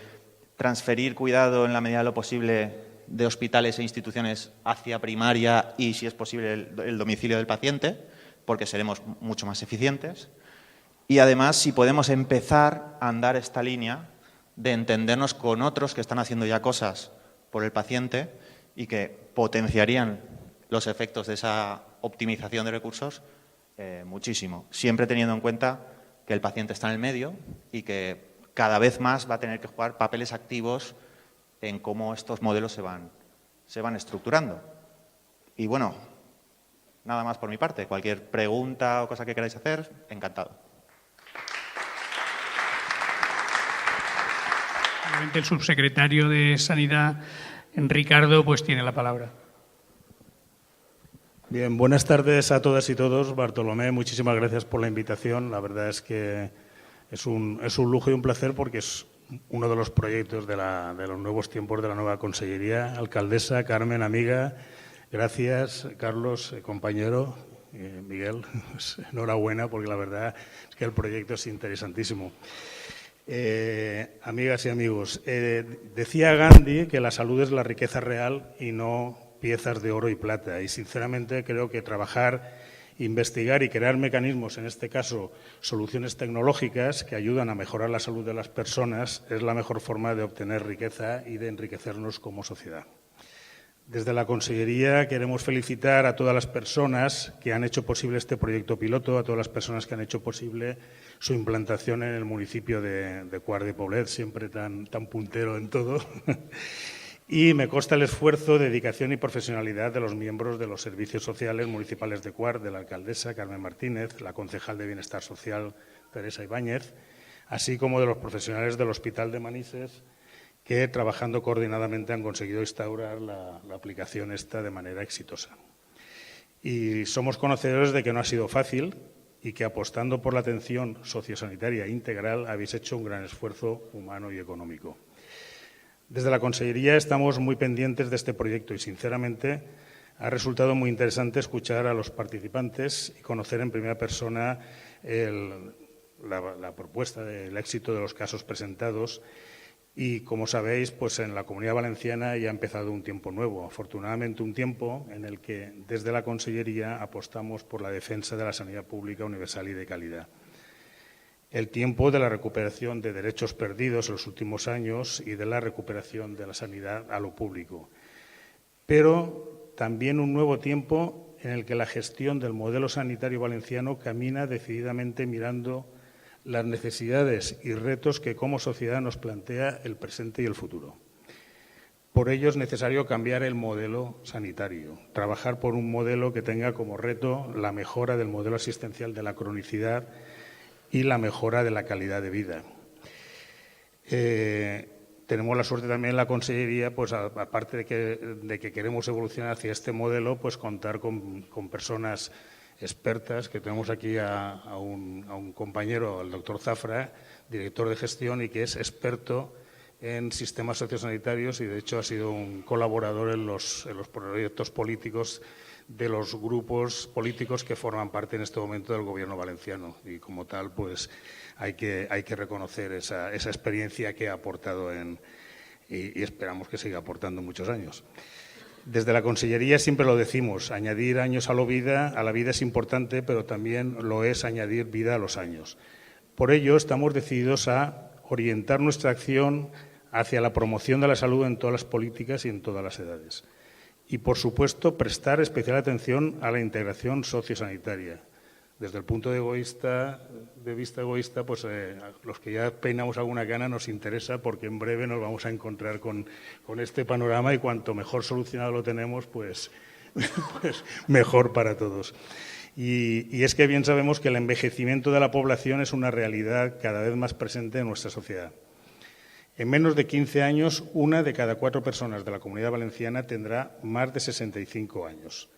transferir cuidado en la medida de lo posible de hospitales e instituciones hacia primaria y, si es posible, el domicilio del paciente, porque seremos mucho más eficientes. Y además, si podemos empezar a andar esta línea de entendernos con otros que están haciendo ya cosas por el paciente y que potenciarían los efectos de esa optimización de recursos muchísimo, siempre teniendo en cuenta que el paciente está en el medio y que cada vez más va a tener que jugar papeles activos en cómo estos modelos se van estructurando. Y bueno, nada más por mi parte. Cualquier pregunta o cosa que queráis hacer, encantado. El subsecretario de Sanidad, Ricardo, pues tiene la palabra. Bien, buenas tardes a todas y todos. Bartolomé, muchísimas gracias por la invitación. La verdad es que es un lujo y un placer porque es uno de los proyectos de los nuevos tiempos de la nueva Consellería. Alcaldesa, Carmen, amiga, gracias. Carlos, compañero, Miguel, pues, enhorabuena porque la verdad es que el proyecto es interesantísimo. Amigas y amigos, decía Gandhi que la salud es la riqueza real y no piezas de oro y plata. Y, sinceramente, creo que trabajar, investigar y crear mecanismos, en este caso soluciones tecnológicas que ayudan a mejorar la salud de las personas, es la mejor forma de obtener riqueza y de enriquecernos como sociedad. Desde la Consellería queremos felicitar a todas las personas que han hecho posible este proyecto piloto, a todas las personas que han hecho posible su implantación en el municipio de Quart de Poblet, siempre tan puntero en todo. Y me consta el esfuerzo, dedicación y profesionalidad de los miembros de los servicios sociales municipales de Quart, de la alcaldesa Carmen Martínez, la concejal de Bienestar Social Teresa Ibáñez, así como de los profesionales del Hospital de Manises, que trabajando coordinadamente han conseguido instaurar la aplicación esta de manera exitosa. Y somos conocedores de que no ha sido fácil y que, apostando por la atención sociosanitaria integral, habéis hecho un gran esfuerzo humano y económico. Desde la Consellería estamos muy pendientes de este proyecto y, sinceramente, ha resultado muy interesante escuchar a los participantes y conocer en primera persona la propuesta del éxito de los casos presentados. Y, como sabéis, pues en la Comunidad Valenciana ya ha empezado un tiempo nuevo, afortunadamente un tiempo en el que desde la Consellería apostamos por la defensa de la sanidad pública universal y de calidad. El tiempo de la recuperación de derechos perdidos en los últimos años y de la recuperación de la sanidad a lo público. Pero también un nuevo tiempo en el que la gestión del modelo sanitario valenciano camina decididamente mirando las necesidades y retos que como sociedad nos plantea el presente y el futuro. Por ello es necesario cambiar el modelo sanitario, trabajar por un modelo que tenga como reto la mejora del modelo asistencial de la cronicidad y la mejora de la calidad de vida. Tenemos la suerte también en la Consellería, pues aparte de que queremos evolucionar hacia este modelo, pues contar con personas expertas, que tenemos aquí a un compañero, el doctor Zafra, director de gestión y que es experto en sistemas sociosanitarios y, de hecho, ha sido un colaborador en los proyectos políticos de los grupos políticos que forman parte en este momento del Gobierno valenciano. Y, como tal, pues hay que reconocer esa experiencia que ha aportado y esperamos que siga aportando muchos años. Desde la Consellería siempre lo decimos, añadir años a la vida es importante, pero también lo es añadir vida a los años. Por ello, estamos decididos a orientar nuestra acción hacia la promoción de la salud en todas las políticas y en todas las edades. Y, por supuesto, prestar especial atención a la integración sociosanitaria. Desde el punto de vista egoísta, pues los que ya peinamos alguna cana nos interesa porque en breve nos vamos a encontrar con este panorama y cuanto mejor solucionado lo tenemos, pues mejor para todos. Y es que bien sabemos que el envejecimiento de la población es una realidad cada vez más presente en nuestra sociedad. En menos de 15 años, 1 de cada 4 personas de la Comunidad Valenciana tendrá más de 65 años.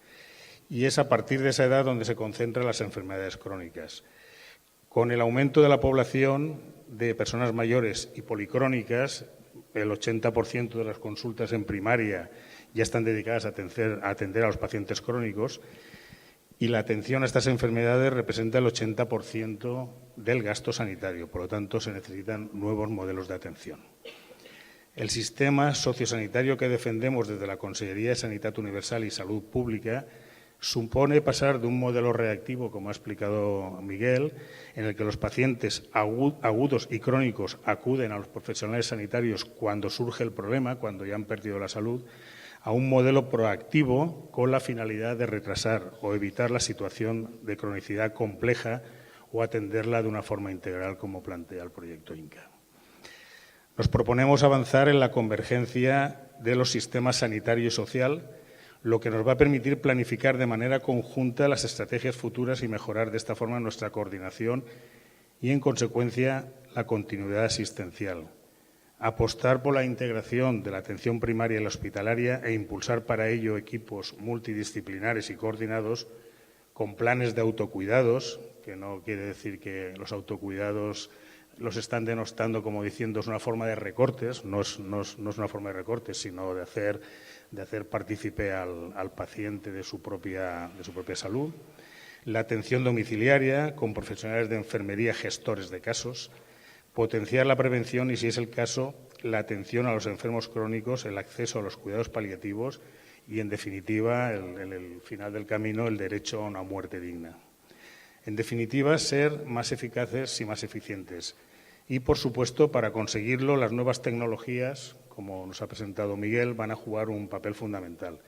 Y es a partir de esa edad donde se concentran las enfermedades crónicas. Con el aumento de la población de personas mayores y policrónicas, el 80% de las consultas en primaria ya están dedicadas a atender a los pacientes crónicos y la atención a estas enfermedades representa el 80% del gasto sanitario. Por lo tanto, se necesitan nuevos modelos de atención. El sistema sociosanitario que defendemos desde la Consellería de Sanidad Universal y Salud Pública supone pasar de un modelo reactivo, como ha explicado Miguel, en el que los pacientes agudos y crónicos acuden a los profesionales sanitarios cuando surge el problema, cuando ya han perdido la salud, a un modelo proactivo con la finalidad de retrasar o evitar la situación de cronicidad compleja o atenderla de una forma integral, como plantea el proyecto INCA. Nos proponemos avanzar en la convergencia de los sistemas sanitario y social, lo que nos va a permitir planificar de manera conjunta las estrategias futuras y mejorar de esta forma nuestra coordinación y, en consecuencia, la continuidad asistencial. Apostar por la integración de la atención primaria y la hospitalaria e impulsar para ello equipos multidisciplinares y coordinados con planes de autocuidados, que no quiere decir que los autocuidados los están denostando como diciendo es una forma de recortes, no es una forma de recortes, sino de hacer partícipe al paciente de su propia salud. La atención domiciliaria con profesionales de enfermería, gestores de casos. potenciar la prevención y, si es el caso, la atención a los enfermos crónicos, el acceso a los cuidados paliativos y, en definitiva, en el final del camino, el derecho a una muerte digna. En definitiva, ser más eficaces y más eficientes. Y, por supuesto, para conseguirlo, las nuevas tecnologías, como nos ha presentado Miguel, van a jugar un papel fundamental.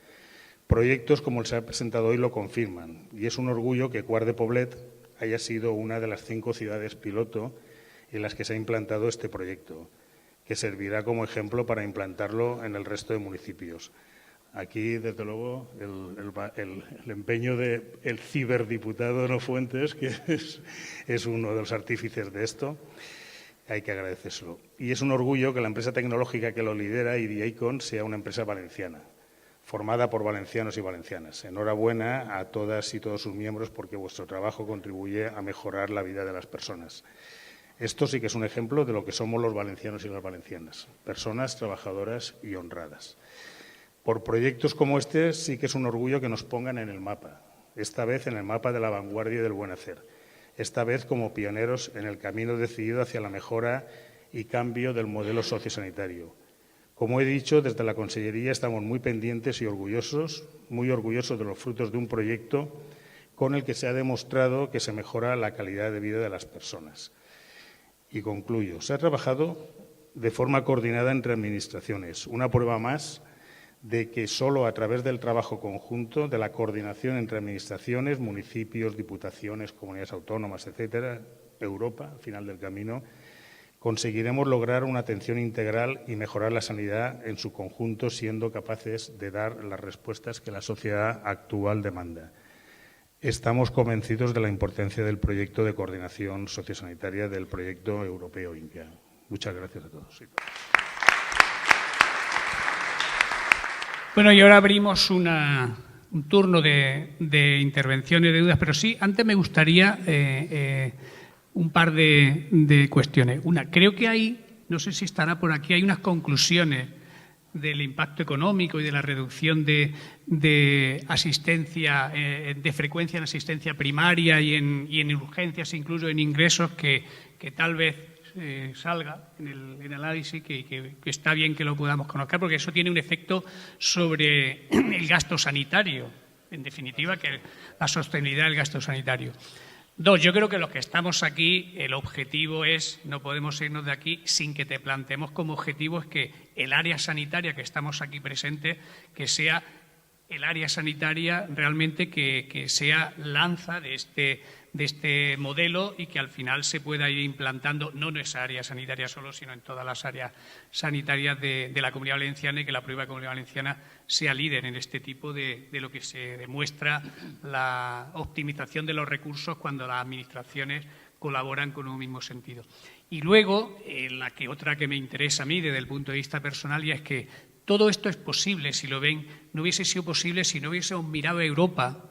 Proyectos como el que se ha presentado hoy lo confirman, y es un orgullo que Quart de Poblet haya sido una de las 5 ciudades piloto en las que se ha implantado este proyecto, que servirá como ejemplo para implantarlo en el resto de municipios. Aquí, desde luego, el empeño del ciberdiputado No Fuentes, que es uno de los artífices de esto, hay que agradecérselo. Y es un orgullo que la empresa tecnológica que lo lidera, Idiaicon, sea una empresa valenciana, formada por valencianos y valencianas. Enhorabuena a todas y todos sus miembros, porque vuestro trabajo contribuye a mejorar la vida de las personas. Esto sí que es un ejemplo de lo que somos los valencianos y las valencianas, personas trabajadoras y honradas. Por proyectos como este sí que es un orgullo que nos pongan en el mapa, esta vez en el mapa de la vanguardia y del buen hacer, esta vez como pioneros en el camino decidido hacia la mejora y cambio del modelo sociosanitario. Como he dicho, desde la Consellería estamos muy pendientes y muy orgullosos de los frutos de un proyecto con el que se ha demostrado que se mejora la calidad de vida de las personas. Y concluyo, se ha trabajado de forma coordinada entre administraciones, una prueba más de que solo a través del trabajo conjunto, de la coordinación entre administraciones, municipios, diputaciones, comunidades autónomas, etcétera, Europa, al final del camino, conseguiremos lograr una atención integral y mejorar la sanidad en su conjunto, siendo capaces de dar las respuestas que la sociedad actual demanda. Estamos convencidos de la importancia del proyecto de coordinación sociosanitaria del proyecto europeo INPIA. Muchas gracias a todos. Bueno, y ahora abrimos un turno de intervenciones, de dudas, pero sí, antes me gustaría un par de cuestiones. Una, creo que hay, no sé si estará por aquí, hay unas conclusiones del impacto económico y de la reducción de asistencia, de frecuencia en asistencia primaria y en urgencias, incluso en ingresos, que tal vez salga en el análisis, que está bien que lo podamos conocer, porque eso tiene un efecto sobre el gasto sanitario, en definitiva, que la sostenibilidad del gasto sanitario. Dos, yo creo que los que estamos aquí, el objetivo es, no podemos irnos de aquí sin que te planteemos como objetivo es que el área sanitaria que estamos aquí presente, que sea el área sanitaria realmente que sea lanza de este modelo y que al final se pueda ir implantando, no en esa área sanitaria solo, sino en todas las áreas sanitarias de la Comunidad Valenciana, y que la propia Comunidad Valenciana sea líder en este tipo de lo que se demuestra la optimización de los recursos cuando las administraciones colaboran con un mismo sentido. Y luego, otra que me interesa a mí desde el punto de vista personal, y es que todo esto es posible, si lo ven, no hubiese sido posible si no hubiésemos mirado a Europa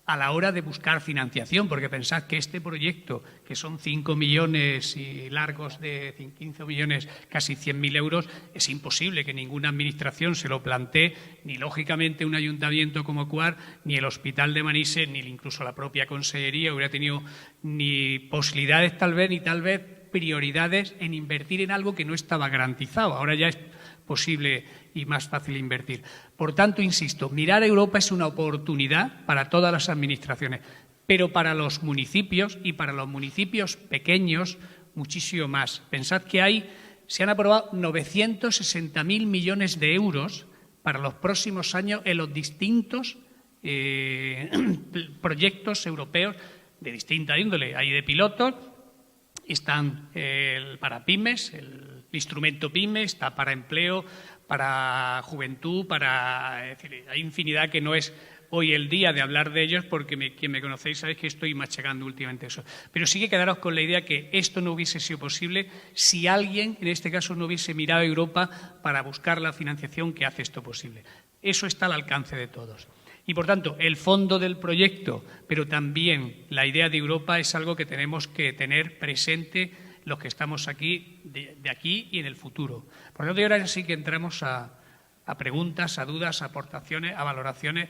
a la hora de buscar financiación, porque pensad que este proyecto, que son 5 millones y largos de 15 millones, casi 100.000 euros, es imposible que ninguna administración se lo plantee, ni lógicamente un ayuntamiento como Quart, ni el Hospital de Manises, ni incluso la propia Consellería hubiera tenido ni posibilidades tal vez, ni tal vez prioridades en invertir en algo que no estaba garantizado. Ahora ya es posible y más fácil invertir. Por tanto, insisto, mirar a Europa es una oportunidad para todas las administraciones, pero para los municipios y para los municipios pequeños muchísimo más. Pensad que se han aprobado 960.000 millones de euros para los próximos años en los distintos proyectos europeos de distinta índole. Hay de pilotos, están para pymes, el instrumento PYME, está para empleo, para juventud, es decir, hay infinidad que no es hoy el día de hablar de ellos, porque quien me conocéis sabéis que estoy machacando últimamente eso. Pero sí que quedaros con la idea que esto no hubiese sido posible si alguien, en este caso, no hubiese mirado a Europa para buscar la financiación que hace esto posible. Eso está al alcance de todos. Y, por tanto, el fondo del proyecto, pero también la idea de Europa es algo que tenemos que tener presente los que estamos aquí, de aquí y en el futuro. Por lo tanto, ahora sí que entramos a preguntas, a dudas, a aportaciones, a valoraciones,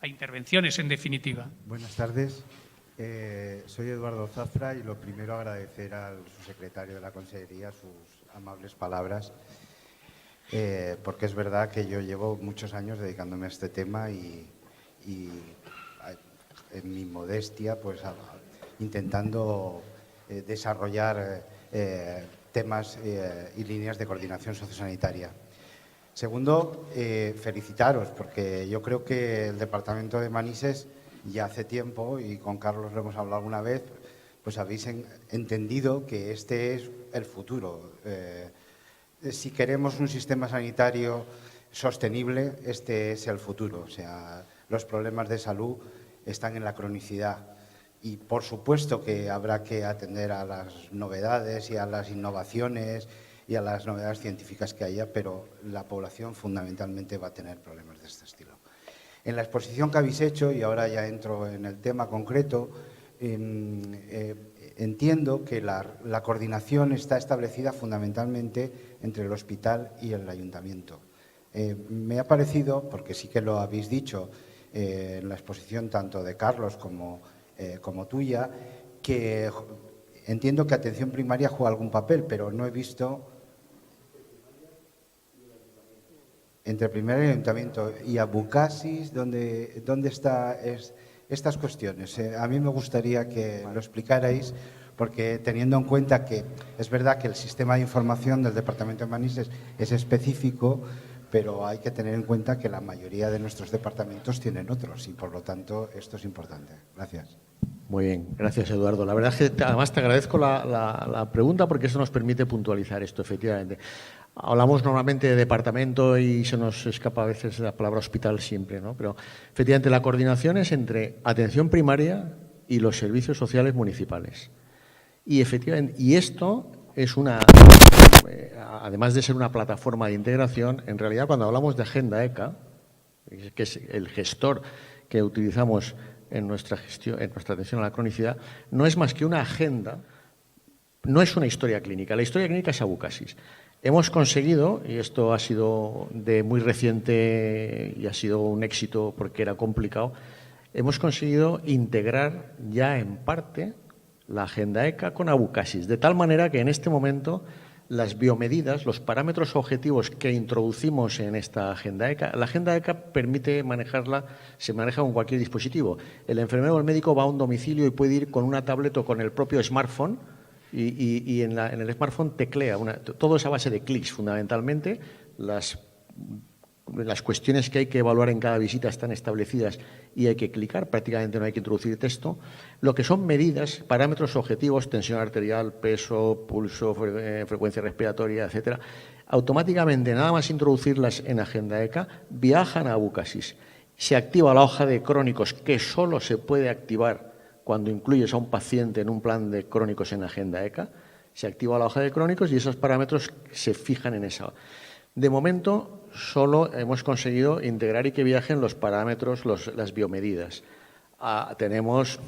a intervenciones, en definitiva. Buenas tardes. Soy Eduardo Zafra y lo primero agradecer al subsecretario de la Consellería sus amables palabras, porque es verdad que yo llevo muchos años dedicándome a este tema y en mi modestia pues intentando desarrollar temas y líneas de coordinación sociosanitaria. Segundo, felicitaros, porque yo creo que el Departamento de Manises ya hace tiempo, y con Carlos lo hemos hablado alguna vez, pues habéis entendido que este es el futuro. Si queremos un sistema sanitario sostenible, este es el futuro. O sea, los problemas de salud están en la cronicidad. Y por supuesto que habrá que atender a las novedades y a las innovaciones y a las novedades científicas que haya, pero la población fundamentalmente va a tener problemas de este estilo. En la exposición que habéis hecho, y ahora ya entro en el tema concreto, entiendo que la coordinación está establecida fundamentalmente entre el hospital y el ayuntamiento. Me ha parecido, porque sí que lo habéis dicho en la exposición tanto de Carlos como tuya, que entiendo que atención primaria juega algún papel, pero no he visto entre primaria y ayuntamiento. Y Abucasis, ¿dónde están estas cuestiones? A mí me gustaría que lo explicarais, porque teniendo en cuenta que es verdad que el sistema de información del Departamento de Manises es específico, pero hay que tener en cuenta que la mayoría de nuestros departamentos tienen otros y, por lo tanto, esto es importante. Gracias. Muy bien, gracias, Eduardo. La verdad es que además te agradezco la pregunta, porque eso nos permite puntualizar esto, efectivamente. Hablamos normalmente de departamento y se nos escapa a veces la palabra hospital siempre, ¿no? Pero efectivamente la coordinación es entre atención primaria y los servicios sociales municipales. Y efectivamente, y esto es además de ser una plataforma de integración, en realidad cuando hablamos de Agenda ECA, que es el gestor que utilizamos en nuestra gestión, en nuestra atención a la cronicidad, no es más que una agenda, no es una historia clínica. La historia clínica es Abucasis. Hemos conseguido, y esto ha sido de muy reciente y ha sido un éxito porque era complicado, hemos conseguido integrar ya en parte la Agenda ECA con Abucasis, de tal manera que en este momento las biomedidas, los parámetros objetivos que introducimos en esta Agenda ECA, la Agenda ECA permite manejarla, se maneja con cualquier dispositivo. El enfermero o el médico va a un domicilio y puede ir con una tablet o con el propio smartphone y en el smartphone teclea, todo es a base de clics fundamentalmente. Las cuestiones que hay que evaluar en cada visita están establecidas y hay que clicar, prácticamente no hay que introducir texto. Lo que son medidas, parámetros objetivos, tensión arterial, peso, pulso, frecuencia respiratoria, etcétera, automáticamente, nada más introducirlas en Agenda ECA, viajan a Abucasis. Se activa la hoja de crónicos, que solo se puede activar cuando incluyes a un paciente en un plan de crónicos en Agenda ECA. Se activa la hoja de crónicos y esos parámetros se fijan en esa. De momento, solo hemos conseguido integrar y que viajen los parámetros, las biomedidas. Tenemos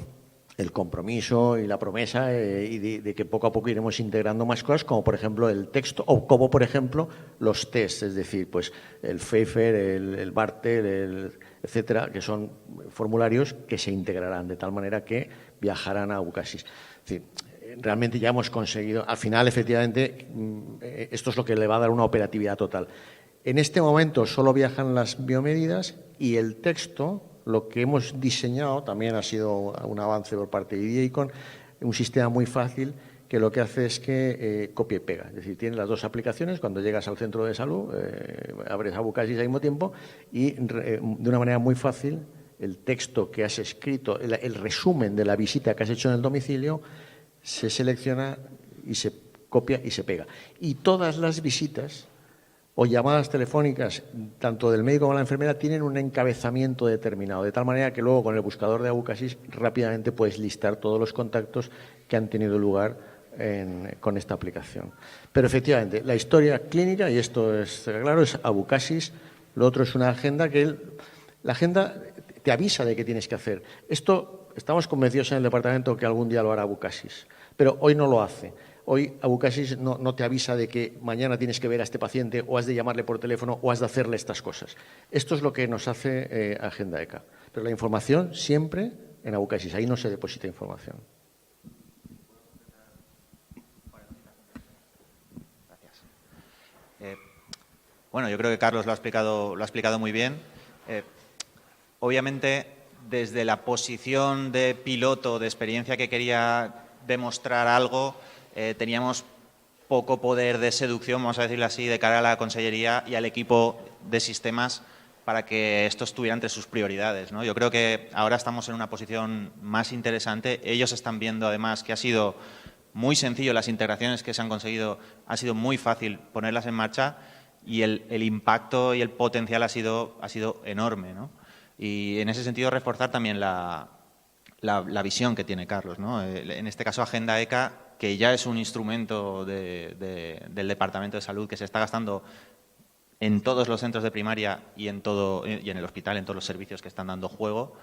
el compromiso y la promesa de que poco a poco iremos integrando más cosas, como por ejemplo el texto o como por ejemplo los tests, es decir, pues el Pfeiffer, el Bartel, etcétera, que son formularios que se integrarán de tal manera que viajarán a Abucasis. Es decir, realmente ya hemos conseguido, al final, efectivamente, esto es lo que le va a dar una operatividad total. En este momento solo viajan las biomedidas y el texto, lo que hemos diseñado, también ha sido un avance por parte de IDIAICON, un sistema muy fácil que lo que hace es que copia y pega. Es decir, tiene las dos aplicaciones, cuando llegas al centro de salud, abres Abucasis al mismo tiempo y de una manera muy fácil el texto que has escrito, el resumen de la visita que has hecho en el domicilio, se selecciona y se copia y se pega. Y todas las visitas o llamadas telefónicas, tanto del médico como de la enfermera, tienen un encabezamiento determinado, de tal manera que luego con el buscador de Abucasis rápidamente puedes listar todos los contactos que han tenido lugar con esta aplicación. Pero efectivamente, la historia clínica, y esto es claro, es Abucasis. Lo otro es una agenda la agenda te avisa de qué tienes que hacer. Esto estamos convencidos en el departamento que algún día lo hará Abucasis, pero hoy no lo hace. hoy Abucasis no te avisa de que mañana tienes que ver a este paciente o has de llamarle por teléfono o has de hacerle estas cosas. Esto es lo que nos hace Agenda ECA. Pero la información siempre en Abucasis, ahí no se deposita información. Bueno, yo creo que Carlos lo ha explicado muy bien. Obviamente, desde la posición de piloto, de experiencia que quería demostrar algo, teníamos poco poder de seducción, vamos a decirlo así, de cara a la Consellería y al equipo de sistemas para que esto estuviera entre sus prioridades, ¿no? Yo creo que ahora estamos en una posición más interesante. Ellos están viendo, además, que ha sido muy sencillo, las integraciones que se han conseguido, ha sido muy fácil ponerlas en marcha y el impacto y el potencial ha sido enorme, ¿no? Y en ese sentido reforzar también la visión que tiene Carlos, ¿no? En este caso Agenda ECA, que ya es un instrumento del Departamento de Salud que se está gastando en todos los centros de primaria y en el hospital, en todos los servicios que están dando juego.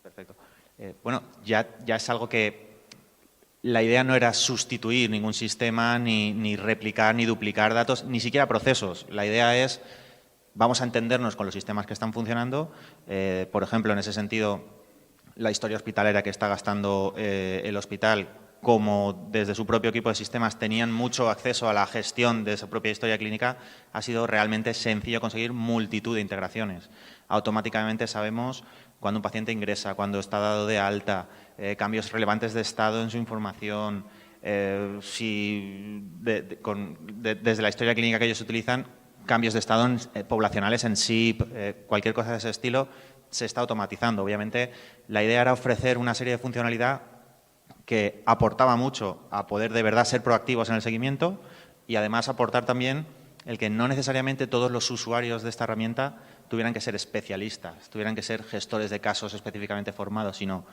Perfecto. Bueno, ya es algo que la idea no era sustituir ningún sistema, ni replicar, ni duplicar datos, ni siquiera procesos. La idea es, vamos a entendernos con los sistemas que están funcionando. Por ejemplo, en ese sentido, la historia hospitalera que está gastando el hospital, como desde su propio equipo de sistemas tenían mucho acceso a la gestión de esa propia historia clínica, ha sido realmente sencillo conseguir multitud de integraciones. Automáticamente sabemos cuando un paciente ingresa, cuando está dado de alta, cambios relevantes de estado en su información, desde la historia clínica que ellos utilizan, cambios de estado poblacionales en SIP, cualquier cosa de ese estilo, se está automatizando. Obviamente, la idea era ofrecer una serie de funcionalidad que aportaba mucho a poder de verdad ser proactivos en el seguimiento y además aportar también el que no necesariamente todos los usuarios de esta herramienta tuvieran que ser especialistas, tuvieran que ser gestores de casos específicamente formados, sino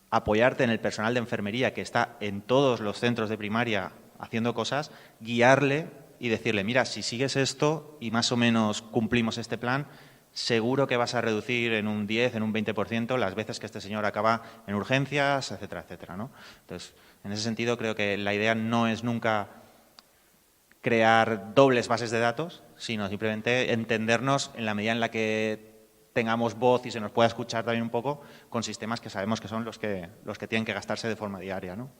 apoyarte en el personal de enfermería que está en todos los centros de primaria haciendo cosas, guiarle y decirle, mira, si sigues esto y más o menos cumplimos este plan, seguro que vas a reducir en un 10, en un 20% las veces que este señor acaba en urgencias, etcétera, etcétera, ¿no? Entonces, en ese sentido, creo que la idea no es nunca crear dobles bases de datos, sino simplemente entendernos en la medida en la que tengamos voz y se nos pueda escuchar también un poco con sistemas que sabemos que son los que tienen que gastarse de forma diaria, ¿no?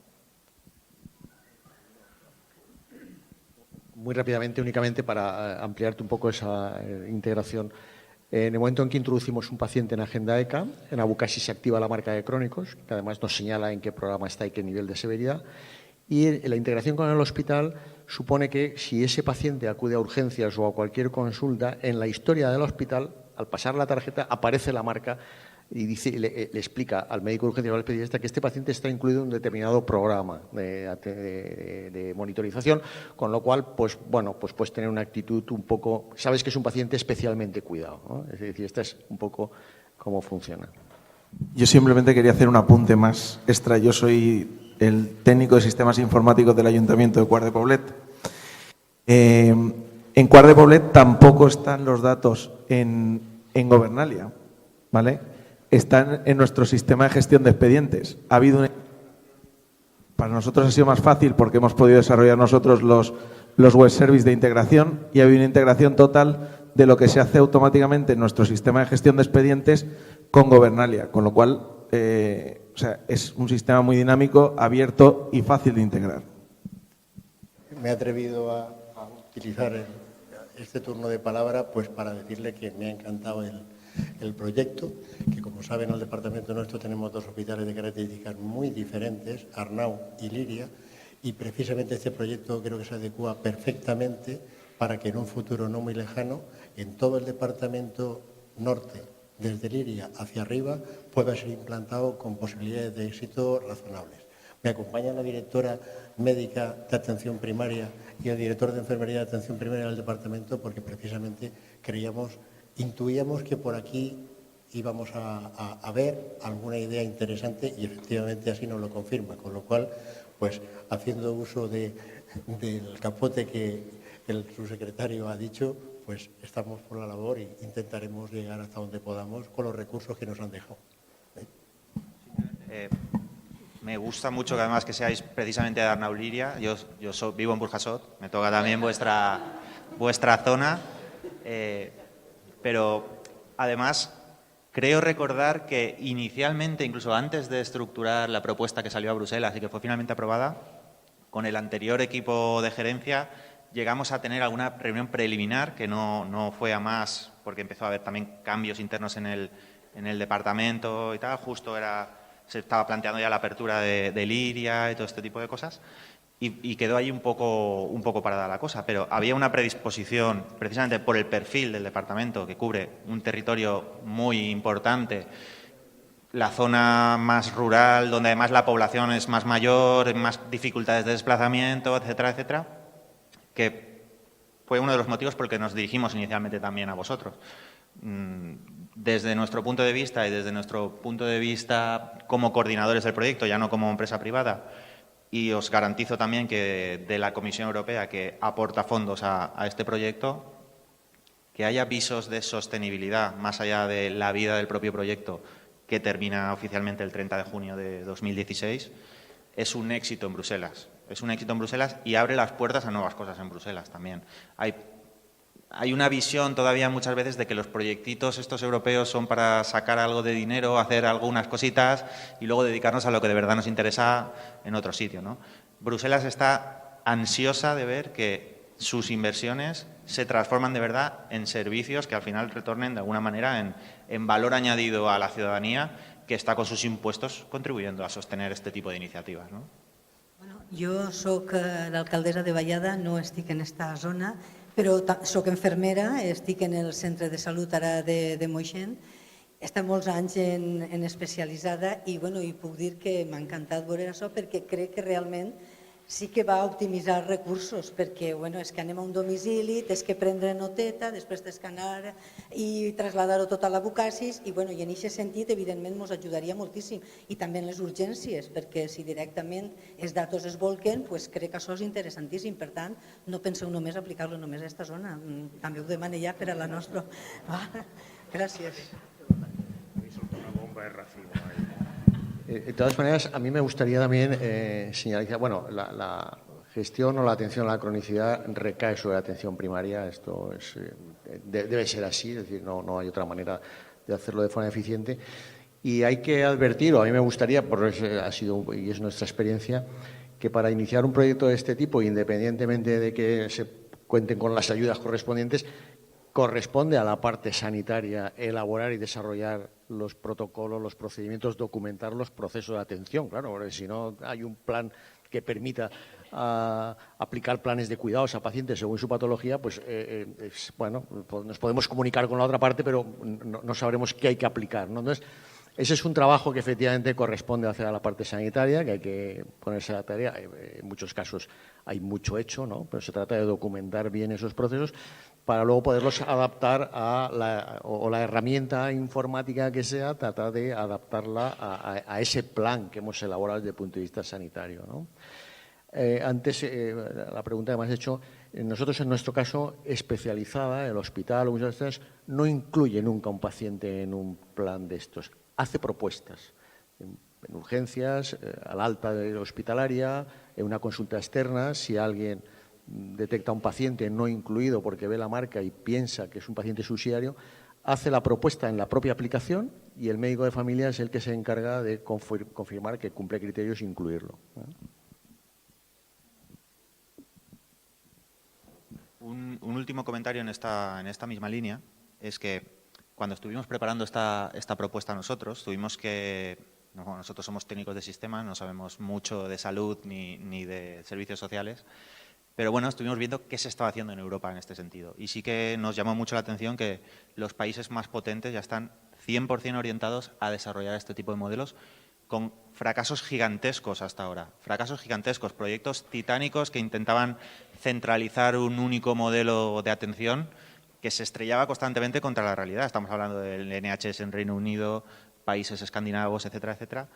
Muy rápidamente, únicamente para ampliarte un poco esa integración. En el momento en que introducimos un paciente en Agenda ECA, en Abucasis se activa la marca de crónicos, que además nos señala en qué programa está y qué nivel de severidad. Y la integración con el hospital supone que si ese paciente acude a urgencias o a cualquier consulta, en la historia del hospital, al pasar la tarjeta, aparece la marca y le explica al médico de urgencias o al especialista que este paciente está incluido en un determinado programa de monitorización, con lo cual, pues bueno, pues puedes tener una actitud un poco, sabes que es un paciente especialmente cuidado, ¿no? Es decir, esta es un poco cómo funciona. Yo simplemente quería hacer un apunte más extra. Yo soy el técnico de sistemas informáticos del Ayuntamiento de Quart de Poblet. En Quart de Poblet tampoco están los datos en Gobernalia, ¿vale? Están en nuestro sistema de gestión de expedientes. Ha habido para nosotros ha sido más fácil porque hemos podido desarrollar nosotros los web services de integración y ha habido una integración total de lo que se hace automáticamente en nuestro sistema de gestión de expedientes con Gobernalia, con lo cual o sea, es un sistema muy dinámico, abierto y fácil de integrar. Me he atrevido a utilizar este turno de palabra pues para decirle que me ha encantado el proyecto, que como saben en el departamento nuestro tenemos dos hospitales de características muy diferentes, Arnau y Liria, y precisamente este proyecto creo que se adecua perfectamente para que en un futuro no muy lejano, en todo el departamento norte, desde Liria hacia arriba, pueda ser implantado con posibilidades de éxito razonables. Me acompaña la directora médica de atención primaria y el director de enfermería de atención primaria del departamento porque precisamente intuíamos que por aquí íbamos a ver alguna idea interesante y efectivamente así nos lo confirma, con lo cual, pues haciendo uso del capote que el subsecretario ha dicho, pues estamos por la labor e intentaremos llegar hasta donde podamos con los recursos que nos han dejado. Me gusta mucho que además que seáis precisamente de Arnau Liria. Yo vivo en Burjasot, me toca también vuestra zona, pero además creo recordar que inicialmente, incluso antes de estructurar la propuesta que salió a Bruselas y que fue finalmente aprobada, con el anterior equipo de gerencia llegamos a tener alguna reunión preliminar que no fue a más porque empezó a haber también cambios internos en el departamento y tal, justo se estaba planteando ya la apertura de Liria y todo este tipo de cosas y quedó ahí un poco parada la cosa, pero había una predisposición precisamente por el perfil del departamento que cubre un territorio muy importante, la zona más rural, donde además la población es más mayor, más dificultades de desplazamiento, etcétera, etcétera, que fue uno de los motivos por el que nos dirigimos inicialmente también a vosotros. Desde nuestro punto de vista y desde nuestro punto de vista como coordinadores del proyecto, ya no como empresa privada, y os garantizo también que de la Comisión Europea que aporta fondos a este proyecto, que haya visos de sostenibilidad más allá de la vida del propio proyecto, que termina oficialmente el 30 de junio de 2016, es un éxito en Bruselas. Es un éxito en Bruselas y abre las puertas a nuevas cosas en Bruselas también. Hay una visión todavía muchas veces de que los proyectitos estos europeos son para sacar algo de dinero, hacer algunas cositas y luego dedicarnos a lo que de verdad nos interesa en otro sitio, ¿no? Bruselas está ansiosa de ver que sus inversiones se transforman de verdad en servicios que al final retornen de alguna manera en valor añadido a la ciudadanía que está con sus impuestos contribuyendo a sostener este tipo de iniciativas, ¿no? Bueno, jo soc l'alcaldessa de Vallada, no estic en esta zona, però soc infermera, estic en el centre de salut ara de Moixent, he estat molts anys en especialitzada i puc dir que m'ha encantat veure això perquè crec que realment sí que va optimitzar recursos, perquè és que anem a un domicili, tens que prendre noteta, després tens que anar i traslladar-ho tot a l'Abocasis i en aquest sentit evidentment ens ajudaria moltíssim i també en les urgències, perquè si directament els datos es volquen, crec que això és interessantíssim, per tant no penseu només aplicar-lo només a aquesta zona, també ho demane ja per a la nostra. Gràcies. De todas maneras, a mí me gustaría también señalizar, la gestión o la atención a la cronicidad recae sobre la atención primaria, esto debe ser así, es decir, no hay otra manera de hacerlo de forma eficiente. Y hay que advertir, o a mí me gustaría, ha sido y es nuestra experiencia, que para iniciar un proyecto de este tipo, independientemente de que se cuenten con las ayudas correspondientes, corresponde a la parte sanitaria elaborar y desarrollar los protocolos, los procedimientos, documentar los procesos de atención, claro, porque si no hay un plan que permita aplicar planes de cuidados a pacientes según su patología, nos podemos comunicar con la otra parte, pero no sabremos qué hay que aplicar, ¿no? Entonces, ese es un trabajo que efectivamente corresponde hacer a la parte sanitaria, que hay que ponerse a la tarea. En muchos casos hay mucho hecho, ¿no? Pero se trata de documentar bien esos procesos para luego poderlos adaptar a la herramienta informática que sea, tratar de adaptarla a ese plan que hemos elaborado desde el punto de vista sanitario, ¿no? Antes, la pregunta que me has hecho, nosotros en nuestro caso, especializada, el hospital o muchas veces, no incluye nunca un paciente en un plan de estos. Hace propuestas en urgencias, al alta hospitalaria, en una consulta externa, si alguien detecta un paciente no incluido porque ve la marca y piensa que es un paciente subsidiario, hace la propuesta en la propia aplicación y el médico de familia es el que se encarga de confirmar que cumple criterios e incluirlo. Un último comentario en esta misma línea es que cuando estuvimos preparando esta propuesta nosotros, nosotros somos técnicos de sistemas, no sabemos mucho de salud ni de servicios sociales, pero bueno, estuvimos viendo qué se estaba haciendo en Europa en este sentido. Y sí que nos llamó mucho la atención que los países más potentes ya están 100% orientados a desarrollar este tipo de modelos con fracasos gigantescos hasta ahora. Fracasos gigantescos, proyectos titánicos que intentaban centralizar un único modelo de atención que se estrellaba constantemente contra la realidad. Estamos hablando del NHS en Reino Unido, países escandinavos, etcétera, etcétera.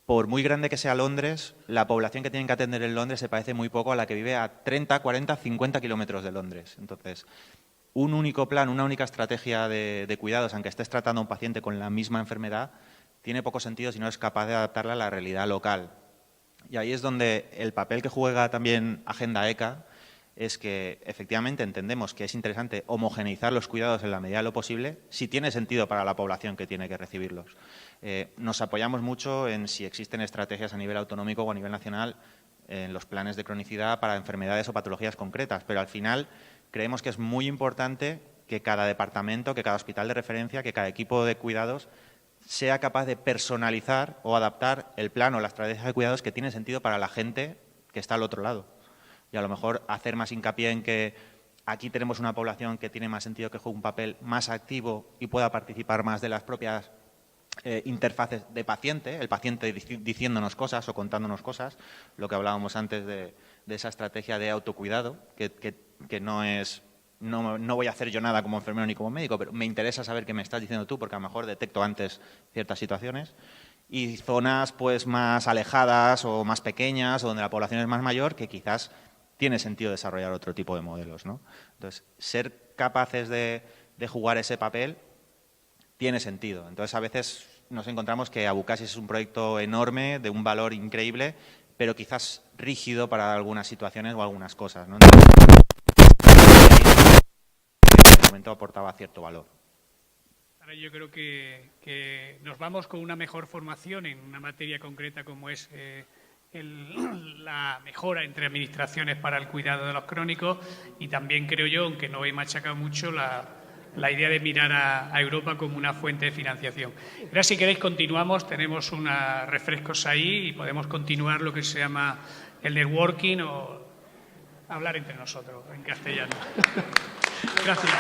Por muy grande que sea Londres, la población que tienen que atender en Londres se parece muy poco a la que vive a 30, 40, 50 kilómetros de Londres. Entonces, un único plan, una única estrategia de cuidados, aunque estés tratando a un paciente con la misma enfermedad, tiene poco sentido si no es capaz de adaptarla a la realidad local. Y ahí es donde el papel que juega también Agenda ECA es que efectivamente entendemos que es interesante homogeneizar los cuidados en la medida de lo posible si tiene sentido para la población que tiene que recibirlos. Nos apoyamos mucho en si existen estrategias a nivel autonómico o a nivel nacional en los planes de cronicidad para enfermedades o patologías concretas, pero al final creemos que es muy importante que cada departamento, que cada hospital de referencia, que cada equipo de cuidados sea capaz de personalizar o adaptar el plan o la estrategia de cuidados que tiene sentido para la gente que está al otro lado. Y a lo mejor hacer más hincapié en que aquí tenemos una población que tiene más sentido que juegue un papel más activo y pueda participar más de las propias interfaces de paciente, el paciente diciéndonos cosas o contándonos cosas, lo que hablábamos antes de esa estrategia de autocuidado, que no es, no voy a hacer yo nada como enfermero ni como médico, pero me interesa saber qué me estás diciendo tú, porque a lo mejor detecto antes ciertas situaciones. Y zonas pues más alejadas o más pequeñas o donde la población es más mayor, que quizás tiene sentido desarrollar otro tipo de modelos, ¿no? Entonces, ser capaces de jugar ese papel tiene sentido. Entonces, a veces nos encontramos que Abucasis es un proyecto enorme, de un valor increíble, pero quizás rígido para algunas situaciones o algunas cosas, ¿no? Entonces, en ese momento aportaba cierto valor. Ahora yo creo que nos vamos con una mejor formación en una materia concreta como es la mejora entre administraciones para el cuidado de los crónicos, y también creo yo, aunque no he machacado mucho, la idea de mirar a Europa como una fuente de financiación. Ahora, si queréis, continuamos. Tenemos unos refrescos ahí y podemos continuar lo que se llama el networking o hablar entre nosotros en castellano. Gracias.